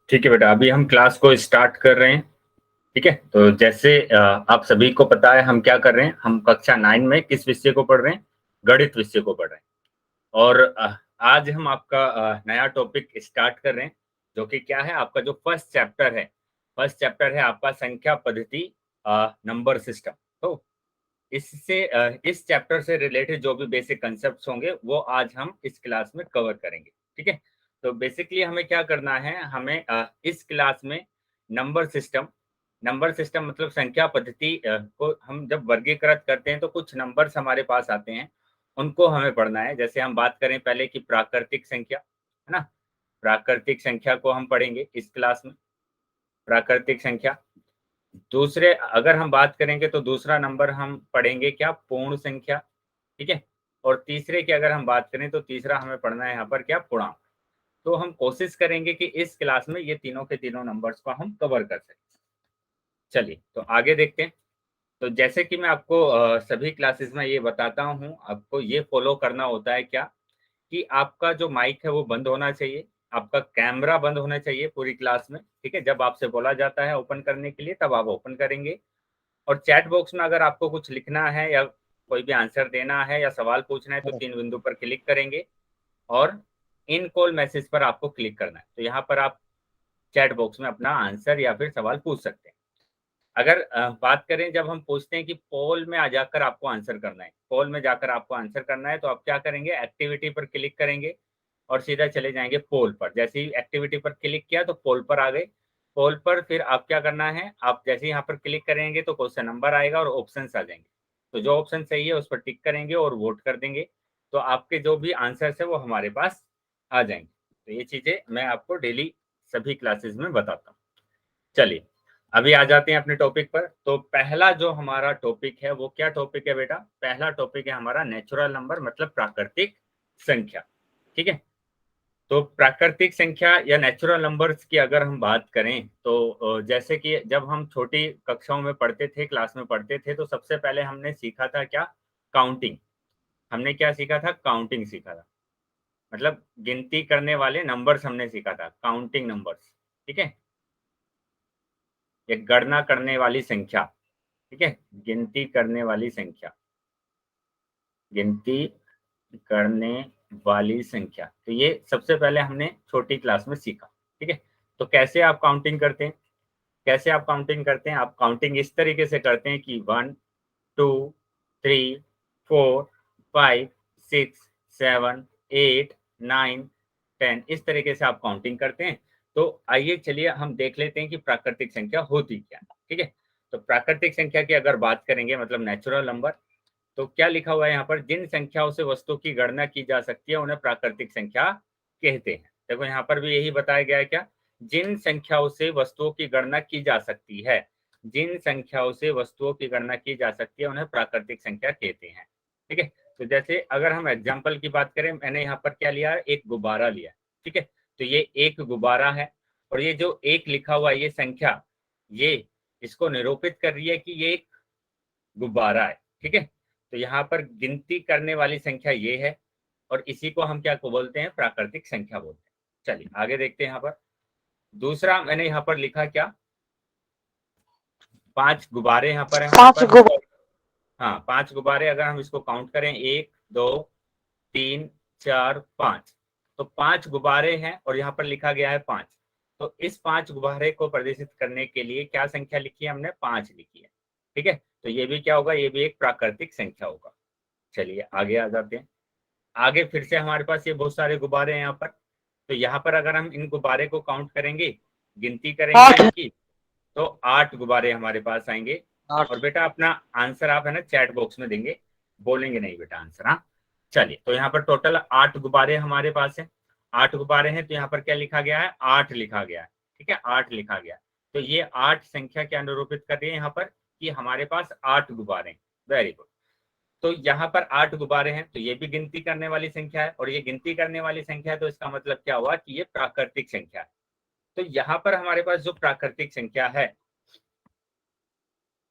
ठीक है बेटा, अभी हम क्लास को स्टार्ट कर रहे हैं। ठीक है, तो जैसे आप सभी को पता है हम क्या कर रहे हैं, हम कक्षा 9 में किस विषय को पढ़ रहे हैं, गणित विषय को पढ़ रहे हैं। और आज हम आपका नया टॉपिक स्टार्ट कर रहे हैं, जो कि क्या है, आपका जो फर्स्ट चैप्टर है आपका संख्या पद्धति, नंबर सिस्टम। तो इससे इस चैप्टर से रिलेटेड जो भी बेसिक कंसेप्ट्स होंगे वो आज हम इस क्लास में कवर करेंगे। ठीक है, तो बेसिकली हमें क्या करना है, हमें इस क्लास में नंबर सिस्टम मतलब संख्या पद्धति को हम जब वर्गीकृत करते हैं तो कुछ नंबर्स हमारे पास आते हैं, उनको हमें पढ़ना है। जैसे हम बात करें पहले की प्राकृतिक संख्या, है ना, प्राकृतिक संख्या को हम पढ़ेंगे इस क्लास में, प्राकृतिक संख्या। दूसरे अगर हम बात करेंगे तो दूसरा नंबर हम पढ़ेंगे क्या, पूर्ण संख्या। ठीक है, और तीसरे की अगर हम बात करें तो तीसरा हमें पढ़ना है यहाँ पर क्या, पूर्णांक। तो हम कोशिश करेंगे कि इस क्लास में ये तीनों के तीनों नंबर्स को हम कवर कर सकें। चलिए तो आगे देखते हैं। तो जैसे कि मैं आपको सभी क्लासेस में ये बताता हूँ, आपको ये फॉलो करना होता है क्या, कि आपका जो माइक है वो बंद होना चाहिए, आपका कैमरा बंद होना चाहिए पूरी क्लास में। ठीक है, जब आपसे बोला जाता है ओपन करने के लिए तब आप ओपन करेंगे। और चैट बॉक्स में अगर आपको कुछ लिखना है या कोई भी आंसर देना है या सवाल पूछना है तो 3 बिंदु पर क्लिक करेंगे और इन कॉल मैसेज पर आपको क्लिक करना है। तो यहाँ पर आप चैट बॉक्स में अपना आंसर या फिर सवाल पूछ सकते हैं। अगर बात करें जब हम पूछते हैं कि पोल में आ जाकर आपको आंसर करना है, पोल में जाकर आपको आंसर करना है, तो आप क्या करेंगे, एक्टिविटी पर क्लिक करेंगे और सीधा चले जाएंगे पोल पर। जैसे ही एक्टिविटी पर क्लिक किया तो पोल पर आ गए। पोल पर फिर आप क्या करना है, आप जैसे ही यहाँ पर क्लिक करेंगे तो क्वेश्चन नंबर आएगा और ऑप्शन आ जाएंगे। तो जो ऑप्शन सही है उस पर टिक करेंगे और वोट कर देंगे, तो आपके जो भी आंसर्स है वो हमारे पास आ जाएंगे। तो ये चीजें मैं आपको डेली सभी क्लासेस में बताता हूँ। चलिए अभी आ जाते हैं अपने टॉपिक पर। तो पहला जो हमारा टॉपिक है वो क्या टॉपिक है बेटा, पहला टॉपिक है हमारा नेचुरल नंबर मतलब प्राकृतिक संख्या। ठीक है, तो प्राकृतिक संख्या या नेचुरल नंबर्स की अगर हम बात करें तो जैसे कि जब हम छोटी कक्षाओं में पढ़ते थे, क्लास में पढ़ते थे, तो सबसे पहले हमने सीखा था क्या, काउंटिंग। हमने क्या सीखा था, काउंटिंग सीखा था, मतलब गिनती करने वाले नंबर्स हमने सीखा था, काउंटिंग नंबर्स। ठीक है, एक गणना करने वाली संख्या। ठीक है, गिनती करने वाली संख्या, गिनती करने वाली संख्या, तो ये सबसे पहले हमने छोटी क्लास में सीखा। ठीक है, तो कैसे आप काउंटिंग करते हैं, कैसे आप काउंटिंग करते हैं, आप काउंटिंग इस तरीके से करते हैं कि 1 2 3 4 5 6 7 8 9 10, इस तरीके से आप काउंटिंग करते हैं। तो आइए चलिए हम देख लेते हैं कि प्राकृतिक संख्या होती क्या है। ठीक है, तो प्राकृतिक संख्या की अगर बात करेंगे मतलब नेचुरल नंबर, तो क्या लिखा हुआ है यहाँ पर, जिन संख्याओं से वस्तु की गणना की जा सकती है उन्हें प्राकृतिक संख्या कहते हैं। देखो यहाँ पर भी यही बताया गया है क्या, जिन संख्याओं से वस्तुओं की गणना की जा सकती है, जिन संख्याओं से वस्तुओं की गणना की जा सकती है उन्हें प्राकृतिक संख्या कहते हैं। ठीक है, तो जैसे अगर हम एग्जाम्पल की बात करें, मैंने यहाँ पर क्या लिया, एक गुब्बारा लिया। ठीक है, तो ये एक गुब्बारा है और ये जो एक लिखा हुआ है ये संख्या, ये इसको निरूपित कर रही है कि ये एक गुब्बारा है। ठीक है, तो यहाँ पर गिनती करने वाली संख्या ये है और इसी को हम क्या को बोलते हैं, प्राकृतिक संख्या बोलते हैं। चलिए आगे देखते हैं। यहाँ पर दूसरा मैंने यहाँ पर लिखा क्या, 5 गुब्बारे यहाँ पर है हमारे पास। हाँ 5 गुब्बारे, अगर हम इसको काउंट करें 1 2 3 4 5, तो 5 गुब्बारे हैं और यहाँ पर लिखा गया है 5। तो इस 5 गुब्बारे को प्रदर्शित करने के लिए क्या संख्या लिखी है हमने, 5 लिखी है। ठीक है, तो ये भी क्या होगा, ये भी एक प्राकृतिक संख्या होगा। चलिए आगे आ जाते हैं। आगे फिर से हमारे पास ये बहुत सारे गुब्बारे हैं यहाँ पर, तो यहाँ पर अगर हम इन गुब्बारे को काउंट करेंगे, गिनती करेंगे इनकी, तो 8 गुब्बारे हमारे पास आएंगे। और बेटा अपना आंसर आप है ना चैट बॉक्स में देंगे, बोलेंगे नहीं बेटा आंसर। हाँ चलिए, तो यहाँ पर टोटल 8 गुब्बारे हमारे पास है। 8 गुब्बारे हैं तो यहाँ पर क्या लिखा गया है, 8 लिखा गया है। ठीक है, 8 लिखा गया। तो ये 8 संख्या क्या निरूपित कर रही है यहाँ पर, कि हमारे पास 8 गुब्बारे हैं। Very good. तो यहाँ पर 8 गुब्बारे हैं, तो ये भी गिनती करने वाली संख्या है और ये गिनती करने वाली संख्या है, तो इसका मतलब क्या हुआ कि ये प्राकृतिक संख्या है। तो यहाँ पर हमारे पास जो प्राकृतिक संख्या है,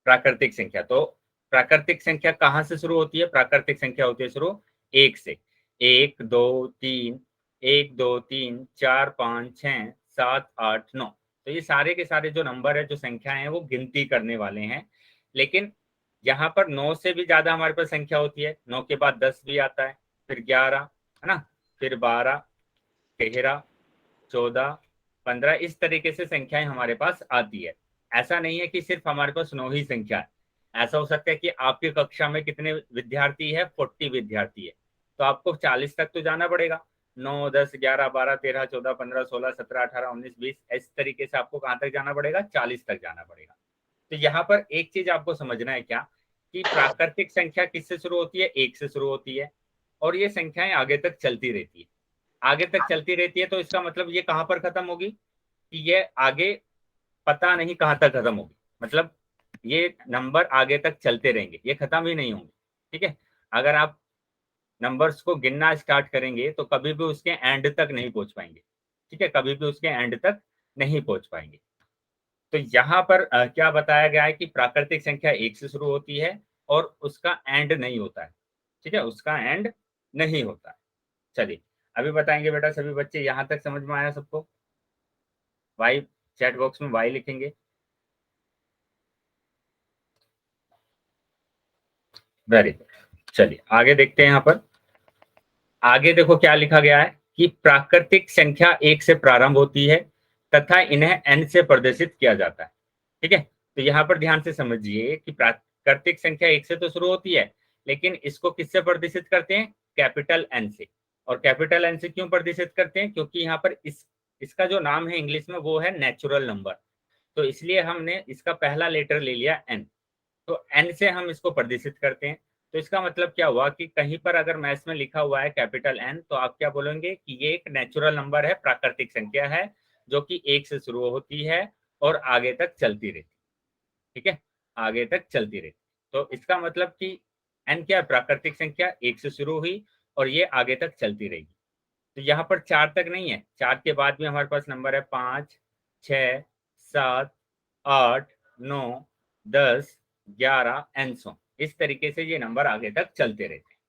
प्राकृतिक संख्या, तो प्राकृतिक संख्या कहाँ से शुरू होती है, प्राकृतिक संख्या होती है शुरू 1 से। 1 2 3 1 2 3 4 5 6 7 8 9। तो ये सारे के सारे जो नंबर है, जो संख्याएं हैं, वो गिनती करने वाले हैं। लेकिन यहाँ पर 9 से भी ज्यादा हमारे पास संख्या होती है। 9 के बाद 10 भी आता है, फिर 11, है ना, फिर 12, 13, 14, 15, इस तरीके से संख्याएं हमारे पास आती है। ऐसा नहीं है कि सिर्फ हमारे पास 9 ही संख्या है। ऐसा हो सकता है कि आपकी कक्षा में कितने विद्यार्थी है, 40 विद्यार्थी है, तो आपको 40 तक तो जाना पड़ेगा। 9 10 11 12 13 14 15 16 17 18 19 20, इस तरीके से आपको कहाँ तक जाना पड़ेगा, 40 तक जाना पड़ेगा। तो यहाँ पर एक चीज आपको समझना है क्या, कि प्राकृतिक संख्या किससे शुरू होती है, 1 से शुरू होती है, और ये संख्याएं आगे तक चलती रहती है। आगे तक चलती रहती है, तो इसका मतलब ये कहां पर खत्म होगी, कि ये आगे पता नहीं कहां तक खत्म होगी। मतलब ये नंबर आगे तक चलते रहेंगे, ये खत्म ही नहीं होंगे। ठीक है, अगर आप नंबर्स को गिनना स्टार्ट करेंगे तो कभी भी उसके एंड तक नहीं पहुंच पाएंगे। ठीक है, कभी भी उसके एंड तक नहीं पहुंच पाएंगे। तो यहाँ पर क्या बताया गया है कि प्राकृतिक संख्या 1 से शुरू होती है और उसका एंड नहीं होता है। ठीक है, उसका एंड नहीं होता है। चलिए, अभी बताएंगे बेटा सभी बच्चे, यहाँ तक समझ में आया सबको? वाई, चैट बॉक्स में वाई लिखेंगे। Very good. चलिए आगे देखते हैं। यहाँ पर आगे देखो क्या लिखा गया है, कि प्राकृतिक संख्या 1 से प्रारंभ होती है तथा इन्हें एन से प्रदर्शित किया जाता है। ठीक है, तो यहाँ पर ध्यान से समझिए कि प्राकृतिक संख्या 1 से तो शुरू होती है, लेकिन इसको किससे प्रदर्शित करते हैं, कैपिटल एन से। और कैपिटल एन से क्यों प्रदर्शित करते हैं, क्योंकि यहाँ पर इसका जो नाम है इंग्लिश में वो है नेचुरल नंबर, तो इसलिए हमने इसका पहला लेटर ले लिया एन। तो एन से हम इसको प्रदर्शित करते हैं। तो इसका मतलब क्या हुआ, कि कहीं पर अगर मैथ्स में लिखा हुआ है कैपिटल एन, तो आप क्या बोलेंगे कि ये एक नेचुरल नंबर है, प्राकृतिक संख्या है, जो कि 1 से शुरू होती है और आगे तक चलती रहती। ठीक है, आगे तक चलती रहती। तो इसका मतलब कि एन क्या है, प्राकृतिक संख्या, 1 से शुरू हुई और ये आगे तक चलती रहेगी। तो यहाँ पर 4 तक नहीं है, 4 के बाद भी हमारे पास नंबर है 5 6 7 8 9 10 11 एंड सो। इस तरीके से ये नंबर आगे तक चलते रहते हैं।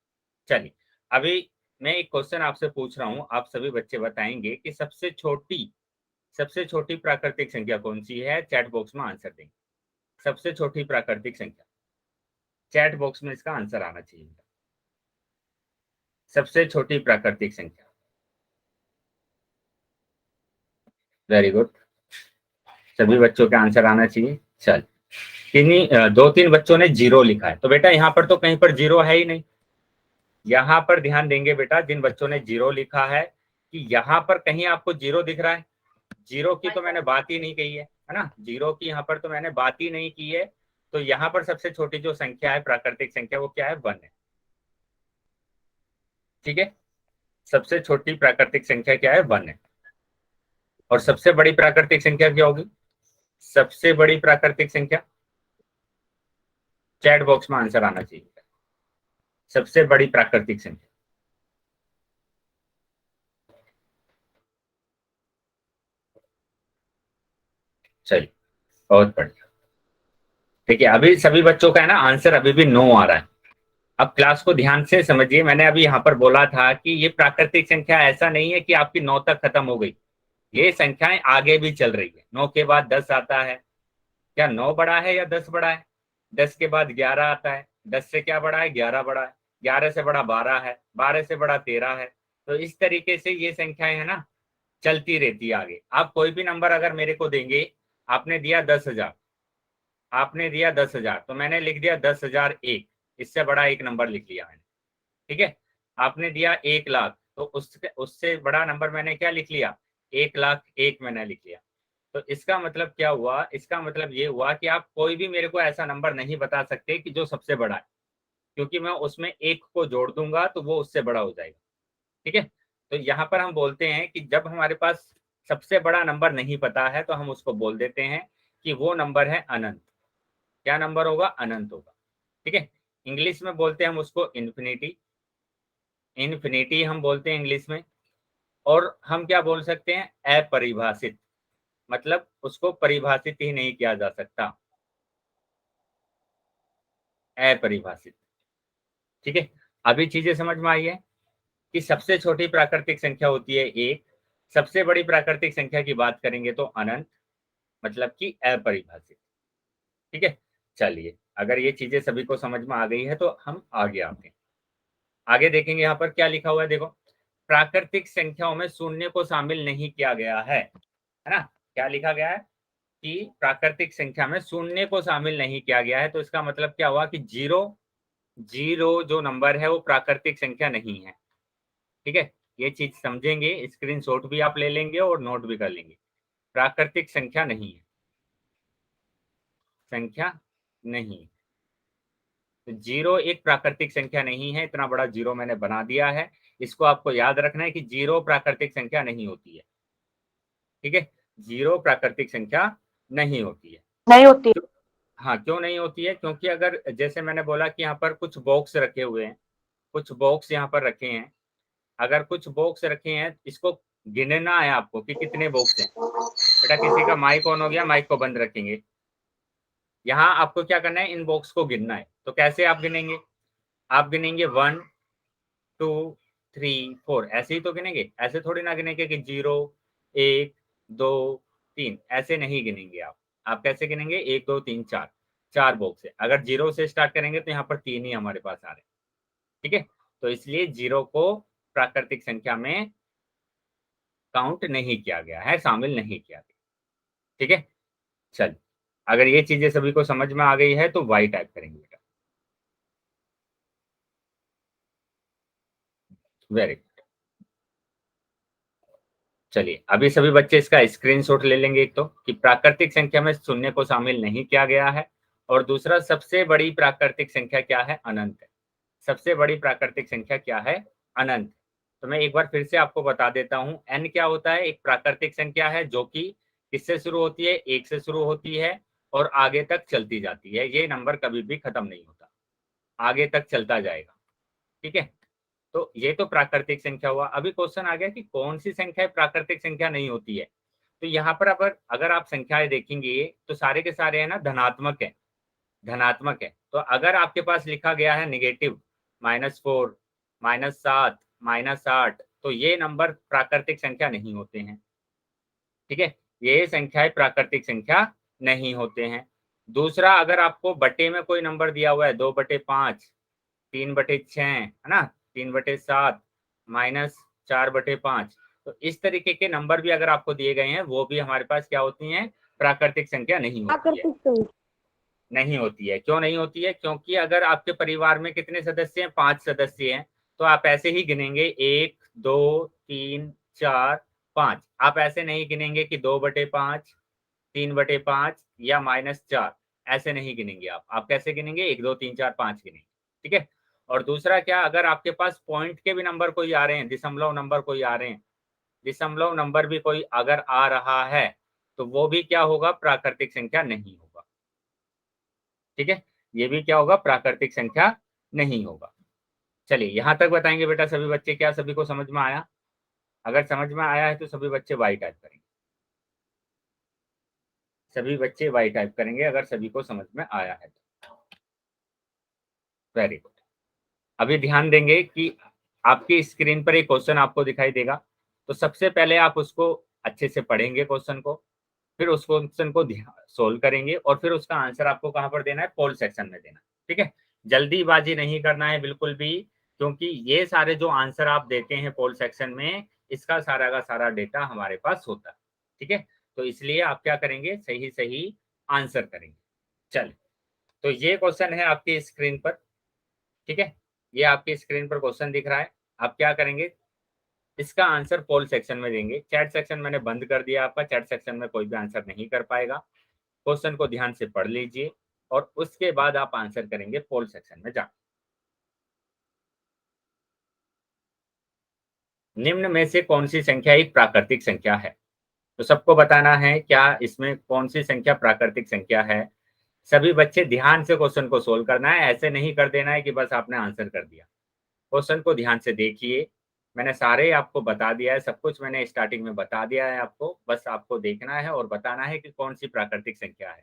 चलिए, अभी मैं एक क्वेश्चन आपसे पूछ रहा हूँ, आप सभी बच्चे बताएंगे कि सबसे छोटी प्राकृतिक संख्या कौन सी है। चैट बॉक्स में आंसर देंगे। सबसे छोटी प्राकृतिक संख्या, चैट बॉक्स में इसका आंसर आना चाहिए। सबसे छोटी प्राकृतिक संख्या। वेरी गुड, सभी बच्चों का आंसर आना चाहिए। चल, किन्हीं 2-3 बच्चों ने जीरो लिखा है, तो बेटा यहाँ पर तो कहीं पर जीरो है ही नहीं। यहाँ पर ध्यान देंगे बेटा, जिन बच्चों ने जीरो लिखा है, कि यहाँ पर कहीं आपको जीरो दिख रहा है? जीरो की तो मैंने बात ही नहीं कही है ना, जीरो की यहाँ पर तो मैंने बात ही नहीं की है। तो यहाँ पर सबसे छोटी जो संख्या है प्राकृतिक संख्या, वो क्या है, 1 है। ठीक है, सबसे छोटी प्राकृतिक संख्या क्या है, 1 है। और सबसे बड़ी प्राकृतिक संख्या क्या होगी, सबसे बड़ी प्राकृतिक संख्या, चैट बॉक्स में आंसर आना चाहिए। सबसे बड़ी प्राकृतिक संख्या, चलिए, बहुत बढ़िया। ठीक है, अभी सभी बच्चों का है ना आंसर अभी भी नो आ रहा है। अब क्लास को ध्यान से समझिए, मैंने अभी यहाँ पर बोला था कि ये प्राकृतिक संख्या ऐसा नहीं है कि आपकी 9 तक खत्म हो गई, ये संख्याएं आगे भी चल रही है। 9 के बाद 10 आता है, क्या 9 बड़ा है या 10 बड़ा है? 10 के बाद 11 आता है, 10 से क्या बड़ा है, 11 बड़ा है, 11 से बड़ा 12 है, 12 से बड़ा 13 है। तो इस तरीके से ये संख्याएं है ना चलती रहती है आगे। आप कोई भी नंबर अगर मेरे को देंगे, आपने दिया 10,000, आपने दिया 10,000, तो मैंने लिख दिया 10,001, इससे बड़ा एक नंबर लिख लिया मैंने। ठीक है, आपने दिया 1,00,000, तो उससे उससे बड़ा नंबर मैंने क्या लिख लिया, 1,00,001 मैंने लिख लिया। तो इसका मतलब क्या हुआ, इसका मतलब ये हुआ कि आप कोई भी मेरे को ऐसा नंबर नहीं बता सकते कि जो सबसे बड़ा है, क्योंकि मैं उसमें एक को जोड़ दूंगा तो वो उससे बड़ा हो जाएगा। ठीक है, तो यहाँ पर हम बोलते हैं कि जब हमारे पास सबसे बड़ा नंबर नहीं पता है, तो हम उसको बोल देते हैं कि वो नंबर है अनंत। क्या नंबर होगा, अनंत होगा। ठीक है, इंग्लिश में बोलते हैं हम उसको इन्फिनिटी, इन्फिनिटी हम बोलते हैं इंग्लिश में। और हम क्या बोल सकते हैं, अपरिभाषित, मतलब उसको परिभाषित ही नहीं किया जा सकता, अपरिभाषित। ठीक है, अभी चीजें समझ में आई है? कि सबसे छोटी प्राकृतिक संख्या होती है 1, सबसे बड़ी प्राकृतिक संख्या की बात करेंगे तो अनंत, मतलब कि अपरिभाषित। ठीक है, चलिए अगर ये चीजें सभी को समझ में आ गई है तो हम आगे आते हैं। आगे देखेंगे यहाँ पर क्या लिखा हुआ है, देखो प्राकृतिक संख्याओं में शून्य को शामिल नहीं किया गया है ना। क्या लिखा गया है कि प्राकृतिक संख्या में शून्य को शामिल नहीं किया गया है, तो इसका मतलब क्या हुआ कि जीरो, जीरो जो नंबर है वो प्राकृतिक संख्या नहीं है। ठीक है, ये चीज समझेंगे, स्क्रीनशॉट भी आप ले लेंगे और नोट भी कर लेंगे। प्राकृतिक संख्या नहीं है, संख्या नहीं, तो जीरो एक प्राकृतिक संख्या नहीं है। इतना बड़ा जीरो मैंने बना दिया है, इसको आपको याद रखना है कि जीरो प्राकृतिक संख्या नहीं होती है। ठीक है, जीरो प्राकृतिक संख्या नहीं होती है। नहीं होती। हाँ, क्यों नहीं होती है, क्योंकि अगर जैसे मैंने बोला कि यहाँ पर कुछ बॉक्स रखे हुए हैं, कुछ बॉक्स यहाँ पर रखे हैं, अगर कुछ बॉक्स रखे हैं इसको गिनना है आपको कि कितने बॉक्स हैं। बेटा किसी का माइक ऑन हो गया, माइक को बंद रखेंगे। यहाँ आपको क्या करना है, इन बॉक्स को गिनना है। तो कैसे आप गिनेंगे, आप गिनेंगे 1 2 3 4, ऐसे ही तो गिनेंगे, ऐसे थोड़ी ना गिनेंगे कि 0 1 2 3, ऐसे नहीं गिनेंगे आप कैसे गिनेंगे, 1 2 3 4, चार बॉक्स है। अगर जीरो से स्टार्ट करेंगे तो यहाँ पर तीन ही हमारे पास आ रहे हैं। ठीक है, तो इसलिए जीरो को प्राकृतिक संख्या में काउंट नहीं किया गया है, शामिल नहीं किया गया। ठीक है, चल अगर ये चीजें सभी को समझ में आ गई है तो वाई टाइप करेंगे बेटा। Very good. चलिए अभी सभी बच्चे इसका स्क्रीनशॉट ले लेंगे, एक तो कि प्राकृतिक संख्या में शून्य को शामिल नहीं किया गया है, और दूसरा सबसे बड़ी प्राकृतिक संख्या क्या है, अनंत है। सबसे बड़ी प्राकृतिक संख्या क्या है, अनंत। तो मैं एक बार फिर से आपको बता देता हूं, एन क्या होता है, एक प्राकृतिक संख्या है जो कि किससे शुरू होती है, एक से शुरू होती है और आगे तक चलती जाती है। ये नंबर कभी भी खत्म नहीं होता, आगे तक चलता जाएगा। ठीक है, तो ये तो प्राकृतिक संख्या हुआ। अभी क्वेश्चन आ गया कि कौन सी संख्या प्राकृतिक संख्या नहीं होती है। तो यहाँ पर अगर आप संख्याएं देखेंगे तो सारे के सारे है ना धनात्मक है, धनात्मक है। तो अगर आपके पास लिखा गया है निगेटिव -4 -7 -8, तो ये नंबर प्राकृतिक संख्या नहीं होते हैं। ठीक है, ये संख्याएं प्राकृतिक संख्या नहीं होते हैं। दूसरा, अगर आपको बटे में कोई नंबर दिया हुआ है 2/5, 3/6 है ना, 3/7 -4/5, तो इस तरीके के नंबर भी अगर आपको दिए गए हैं वो भी हमारे पास क्या होती हैं, प्राकृतिक संख्या नहीं होती है। प्राकृतिक संख्या नहीं होती है, क्यों नहीं होती है, क्योंकि अगर आपके परिवार में कितने सदस्य हैं, 5 सदस्य हैं, तो आप ऐसे ही गिनेंगे 1 2 3 4 5। आप ऐसे नहीं गिनेंगे कि 2/5 3/5 या -4, ऐसे नहीं गिनेंगे आप कैसे गिनेंगे, 1 2 3 4 5 गिनेंगे। ठीक है, और दूसरा क्या, अगर आपके पास पॉइंट के भी नंबर कोई आ रहे हैं, दशमलव नंबर कोई आ रहे हैं, दशमलव नंबर भी कोई अगर आ रहा है तो वो भी क्या होगा, प्राकृतिक संख्या नहीं होगा। ठीक है, ये भी क्या होगा, प्राकृतिक संख्या नहीं होगा। चलिए यहां तक बताएंगे बेटा सभी बच्चे, क्या सभी को समझ में आया? अगर समझ में आया है तो सभी बच्चे वाई टाइप करेंगे, सभी बच्चे वाई टाइप करेंगे अगर सभी को समझ में आया है तो। Very good. अभी ध्यान देंगे कि आपकी स्क्रीन पर एक क्वेश्चन आपको दिखाई देगा, तो सबसे पहले आप उसको अच्छे से पढ़ेंगे क्वेश्चन को, फिर उस क्वेश्चन को सोल्व करेंगे और फिर उसका आंसर आपको कहां पर देना है, पोल सेक्शन में देना। ठीक है, जल्दीबाजी नहीं करना है बिल्कुल भी, क्योंकि ये सारे जो आंसर आप देते हैं पोल सेक्शन में, इसका सारा का सारा डेटा हमारे पास होता है। ठीक है, तो इसलिए आप क्या करेंगे, सही सही आंसर करेंगे। चलिए, तो ये क्वेश्चन है आपकी स्क्रीन पर। ठीक है, ये आपकी स्क्रीन पर क्वेश्चन दिख रहा है। आप क्या करेंगे, इसका आंसर पोल सेक्शन में देंगे। चैट सेक्शन मैंने बंद कर दिया आपका, चैट सेक्शन में कोई भी आंसर नहीं कर पाएगा। क्वेश्चन को ध्यान से पढ़ लीजिए और उसके बाद आप आंसर करेंगे पोल सेक्शन में जा। निम्न में से कौन सी संख्या एक प्राकृतिक संख्या है? तो सबको बताना है क्या इसमें कौन सी संख्या प्राकृतिक संख्या है। सभी बच्चे ध्यान से क्वेश्चन को सोल्व करना है, ऐसे नहीं कर देना है कि बस आपने आंसर कर दिया। क्वेश्चन को ध्यान से देखिए, मैंने सारे आपको बता दिया है, सब कुछ मैंने स्टार्टिंग में बता दिया है आपको, बस आपको देखना है और बताना है कि कौन सी प्राकृतिक संख्या है।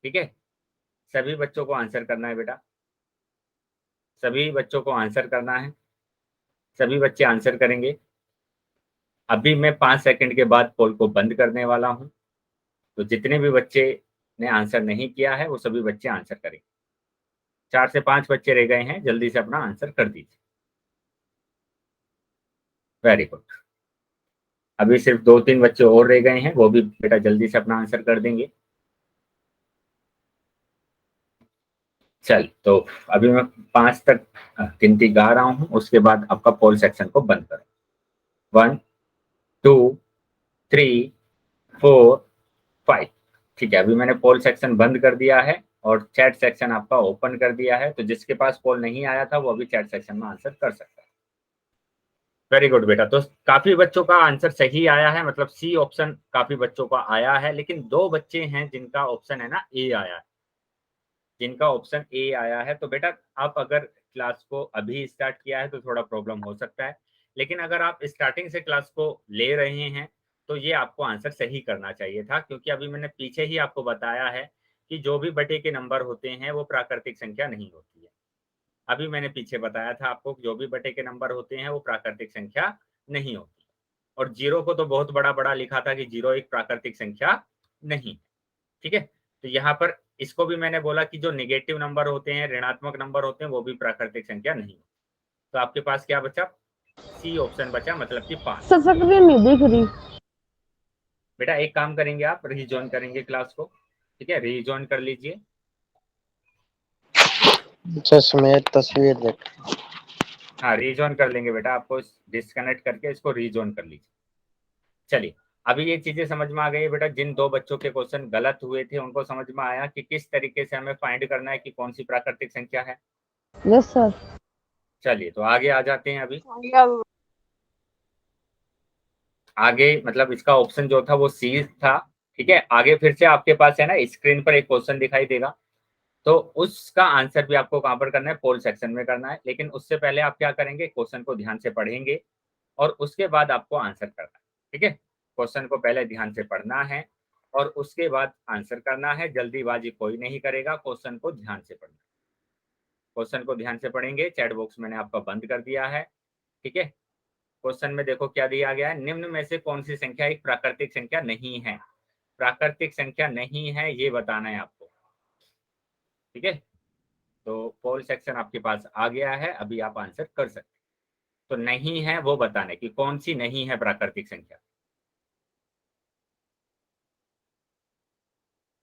ठीक है, सभी बच्चों को आंसर करना है बेटा, सभी बच्चों को आंसर करना है। सभी बच्चे आंसर करेंगे। अभी मैं 5 सेकंड के बाद पोल को बंद करने वाला हूं, तो जितने भी बच्चे ने आंसर नहीं किया है वो सभी बच्चे आंसर करेंगे। 4 से 5 बच्चे रह गए हैं, जल्दी से अपना आंसर कर दीजिए। Very good. अभी सिर्फ 2-3 बच्चे और रह गए हैं, वो भी बेटा जल्दी से अपना आंसर कर देंगे। चल, तो अभी मैं 5 तक गिनती गा रहा हूं, उसके बाद आपका पोल सेक्शन को बंद करो। 1, 2, 3, 4, 5। ठीक है, अभी मैंने पोल सेक्शन बंद कर दिया है और चैट सेक्शन आपका ओपन कर दिया है, तो जिसके पास पोल नहीं आया था वो अभी चैट सेक्शन में आंसर कर सकता है। वेरी गुड बेटा। तो काफी बच्चों का आंसर सही आया है, मतलब सी ऑप्शन काफी बच्चों का आया है, लेकिन 2 बच्चे हैं जिनका ऑप्शन है ना ए आया है, जिनका ऑप्शन ए आया है। तो बेटा आप अगर क्लास को अभी स्टार्ट किया है तो थोड़ा प्रॉब्लम हो सकता है, लेकिन अगर आप स्टार्टिंग से क्लास को ले रहे हैं तो ये आपको आंसर सही करना चाहिए था, क्योंकि अभी मैंने पीछे ही आपको बताया है कि जो भी बटे के नंबर होते हैं वो प्राकृतिक संख्या नहीं होती है। अभी मैंने पीछे बताया था आपको कि जो भी बटे के नंबर होते हैं वो प्राकृतिक संख्या नहीं होती। और जीरो को तो बहुत बड़ा बड़ा लिखा था कि जीरो एक प्राकृतिक संख्या नहीं। ठीक है, तो यहाँ पर इसको भी मैंने बोला कि जो नेगेटिव नंबर होते हैं, ऋणात्मक नंबर होते हैं, वो भी प्राकृतिक संख्या नहीं। तो आपके पास क्या बचा? सी ऑप्शन बचा, मतलब कि 5। स्क्रीन नहीं दिख रही बेटा एक काम करेंगे, आप रीजॉइन करेंगे क्लास को। ठीक है, रीजॉइन कर लीजिए। चश्मे तस्वीर देख। हाँ, रीजॉइन कर लेंगे बेटा, आपको डिस्कनेक्ट करके इसको रीजॉइन कर लीजिए। चलिए, अभी ये चीजें समझ में आ गई है बेटा। जिन 2 बच्चों के क्वेश्चन गलत हुए थे उनको समझ में आया कि किस तरीके से हमें फाइंड करना है कि कौन सी प्राकृतिक संख्या है। Yes sir. चलिए, तो आगे आ जाते हैं। अभी आगे मतलब इसका ऑप्शन जो था वो सी था। ठीक है, आगे फिर से आपके पास है ना स्क्रीन पर एक क्वेश्चन दिखाई देगा, तो उसका आंसर भी आपको कहां पर करना है? पोल सेक्शन में करना है। लेकिन उससे पहले आप क्या करेंगे? क्वेश्चन को ध्यान से पढ़ेंगे और उसके बाद आपको आंसर करना है। ठीक है, क्वेश्चन को पहले ध्यान से पढ़ना है और उसके बाद आंसर करना है। जल्दीबाजी कोई नहीं करेगा, क्वेश्चन को ध्यान से पढ़ना। क्वेश्चन को ध्यान से पढ़ेंगे। चैट बॉक्स मैंने आपका बंद कर दिया है। ठीक है, क्वेश्चन में देखो क्या दिया गया है। निम्न में से कौन सी संख्या एक प्राकृतिक संख्या नहीं है? प्राकृतिक संख्या नहीं है ये बताना है आपको। ठीक है, तो पोल सेक्शन आपके पास आ गया है, अभी आप आंसर कर सकते हैं। तो नहीं है वो बताने की कौन सी नहीं है प्राकृतिक संख्या।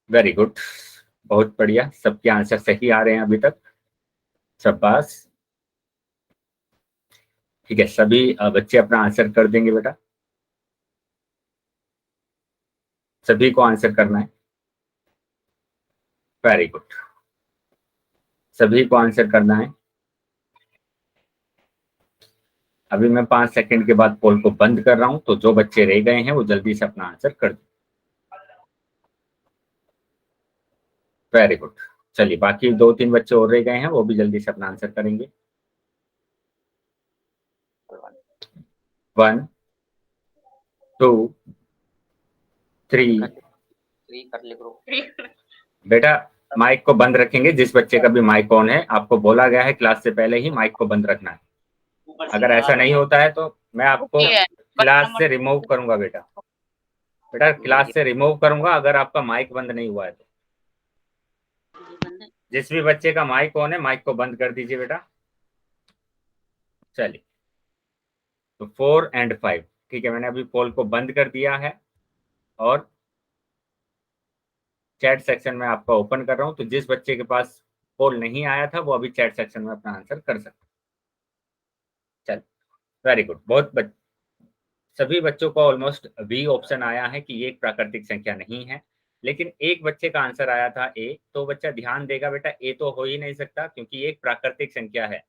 वेरी गुड, बहुत बढ़िया, सबके आंसर सही आ रहे हैं अभी तक, शाबाश। ठीक है, सभी बच्चे अपना आंसर कर देंगे बेटा। सभी को आंसर करना है। वेरी गुड, सभी को आंसर करना है। अभी मैं 5 सेकंड के बाद पोल को बंद कर रहा हूं, तो जो बच्चे रह गए हैं वो जल्दी से अपना आंसर कर दें। Very good. चलिए, बाकी 2-3 बच्चे और रह गए हैं, वो भी जल्दी से अपना आंसर करेंगे। 1, 2, 3। बेटा माइक को बंद रखेंगे, जिस बच्चे का भी माइक ऑन है। आपको बोला गया है क्लास से पहले ही माइक को बंद रखना है। अगर ऐसा नहीं होता है तो मैं आपको क्लास से रिमूव करूंगा बेटा। बेटा क्लास से रिमूव करूंगा अगर आपका माइक बंद नहीं हुआ है तो। जिस भी बच्चे का माइक ऑन है, माइक को बंद कर दीजिए बेटा। चलिए, तो 4 और 5। ठीक है, मैंने अभी पोल को बंद कर दिया है और चैट सेक्शन में आपका ओपन कर रहा हूं, तो जिस बच्चे के पास पोल नहीं आया था वो अभी चैट सेक्शन में अपना आंसर कर सकता है। चल, वेरी गुड, सभी बच्चों को ऑलमोस्ट बी ऑप्शन आया है कि ये एक प्राकृतिक संख्या नहीं है। लेकिन एक बच्चे का आंसर आया था ए, तो बच्चा ध्यान देगा बेटा, ए तो हो ही नहीं सकता क्योंकि ये एक प्राकृतिक संख्या है।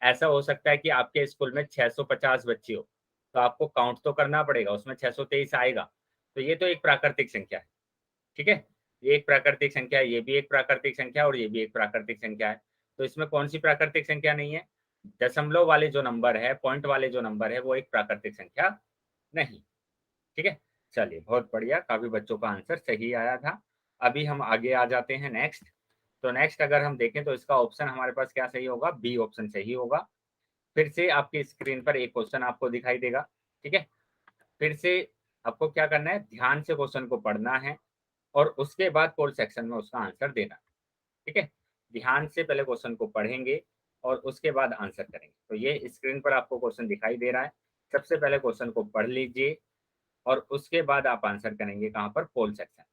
ऐसा हो सकता है कि आपके स्कूल में 650 बच्चे हो, तो आपको काउंट तो करना पड़ेगा, उसमें 623 आएगा, तो ये तो एक प्राकृतिक संख्या है। ठीक है, ये एक प्राकृतिक संख्या है, ये भी एक प्राकृतिक संख्या है और ये भी एक प्राकृतिक संख्या है। तो इसमें कौन सी प्राकृतिक संख्या नहीं है? दशमलव वाले जो नंबर है, पॉइंट वाले जो नंबर है, वो एक प्राकृतिक संख्या नहीं। ठीक है, चलिए बहुत बढ़िया, काफी बच्चों का आंसर सही आया था। अभी हम आगे आ जाते हैं नेक्स्ट। तो नेक्स्ट अगर हम देखें तो इसका ऑप्शन हमारे पास क्या सही होगा? बी ऑप्शन सही होगा। फिर से आपकी स्क्रीन पर एक क्वेश्चन आपको दिखाई देगा, ठीक है। फिर से आपको क्या करना है, ध्यान से क्वेश्चन को पढ़ना है और उसके बाद पोल सेक्शन में उसका आंसर देना, ठीक है। ध्यान से पहले क्वेश्चन को पढ़ेंगे और उसके बाद आंसर करेंगे। तो ये स्क्रीन पर आपको क्वेश्चन दिखाई दे रहा है। सबसे पहले क्वेश्चन को पढ़ लीजिए और उसके बाद आप आंसर करेंगे कहाँ पर, पोल सेक्शन।